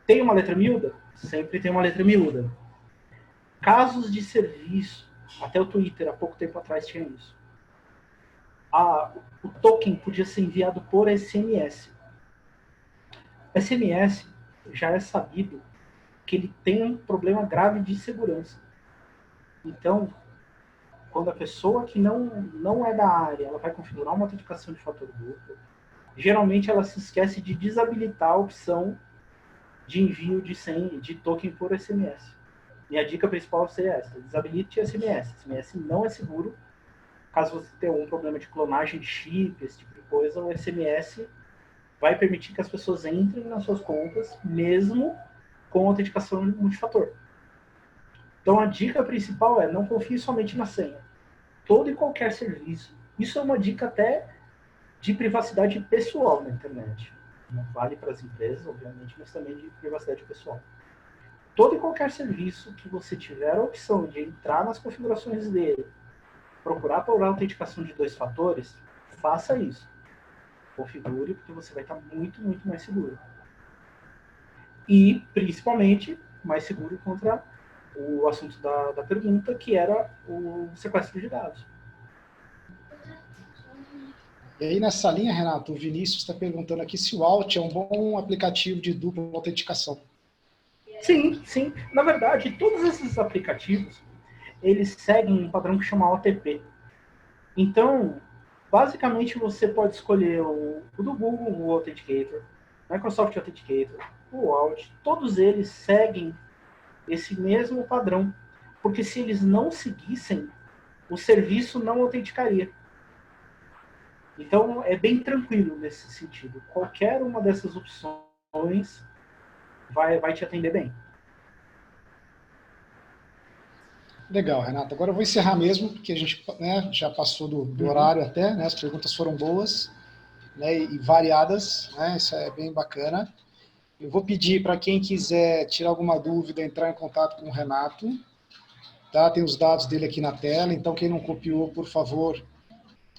Tem uma letra miúda? Sempre tem uma letra miúda. Casos de serviço, até o Twitter, há pouco tempo atrás, tinha isso. O token podia ser enviado por SMS. SMS já é sabido que ele tem um problema grave de segurança. Então, quando a pessoa que não é da área, ela vai configurar uma autenticação de fator duplo, geralmente ela se esquece de desabilitar a opção de envio de senha, de token por SMS. E a dica principal seria essa: desabilite SMS. SMS não é seguro. Caso você tenha algum problema de clonagem de chip, esse tipo de coisa, o SMS vai permitir que as pessoas entrem nas suas contas, mesmo com autenticação multifator. Então a dica principal é: não confie somente na senha. Todo e qualquer serviço. Isso é uma dica até de privacidade pessoal na internet. Não vale para as empresas, obviamente, mas também de privacidade pessoal. Todo e qualquer serviço que você tiver a opção de entrar nas configurações dele, procurar por autenticação de 2 fatores, faça isso. Configure, porque você vai estar muito, muito mais seguro. E, principalmente, mais seguro contra o assunto da pergunta, que era o sequestro de dados. E aí, nessa linha, Renato, o Vinícius está perguntando aqui se o Alt é um bom aplicativo de dupla autenticação. Sim, sim. Na verdade, todos esses aplicativos, eles seguem um padrão que chama OTP. Então, basicamente, você pode escolher o do Google, o Authenticator, Microsoft Authenticator, o Alt. Todos eles seguem esse mesmo padrão. Porque se eles não seguissem, o serviço não autenticaria. Então, é bem tranquilo nesse sentido. Qualquer uma dessas opções vai te atender bem. Legal, Renato. Agora eu vou encerrar mesmo, porque a gente, né, já passou do horário até, né, as perguntas foram boas, né, e variadas, né, isso é bem bacana. Eu vou pedir para quem quiser tirar alguma dúvida, entrar em contato com o Renato, tá? Tem os dados dele aqui na tela, então quem não copiou, por favor,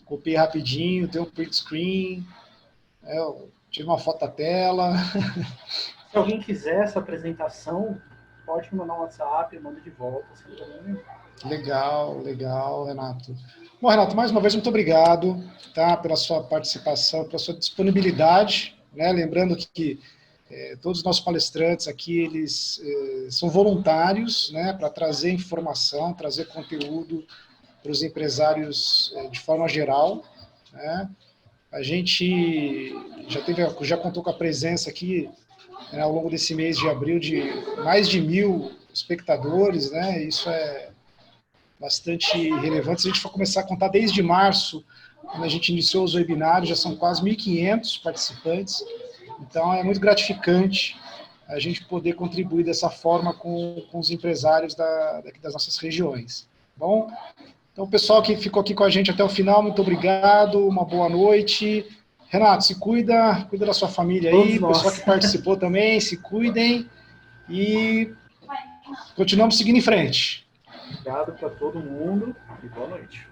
copie rapidinho, tem um print screen, tira uma foto da tela. Se alguém quiser essa apresentação, pode me mandar um WhatsApp, eu mando de volta, sem problema nenhum. Legal, Renato. Bom, Renato, mais uma vez, muito obrigado, tá, pela sua participação, pela sua disponibilidade, né? Lembrando que todos os nossos palestrantes aqui, eles são voluntários, né, para trazer informação, trazer conteúdo para os empresários de forma geral, né? A gente já contou com a presença aqui, né, ao longo desse mês de abril, de mais de 1.000 espectadores, né? Isso é bastante relevante. Se a gente for começar a contar desde março, quando a gente iniciou os webinários, já são quase 1.500 participantes. Então, é muito gratificante a gente poder contribuir dessa forma com os empresários daqui das nossas regiões. Bom? Então, o pessoal que ficou aqui com a gente até o final, muito obrigado, uma boa noite. Renato, se cuida da sua família aí, o pessoal que participou também, se cuidem e continuamos seguindo em frente. Obrigado para todo mundo e boa noite.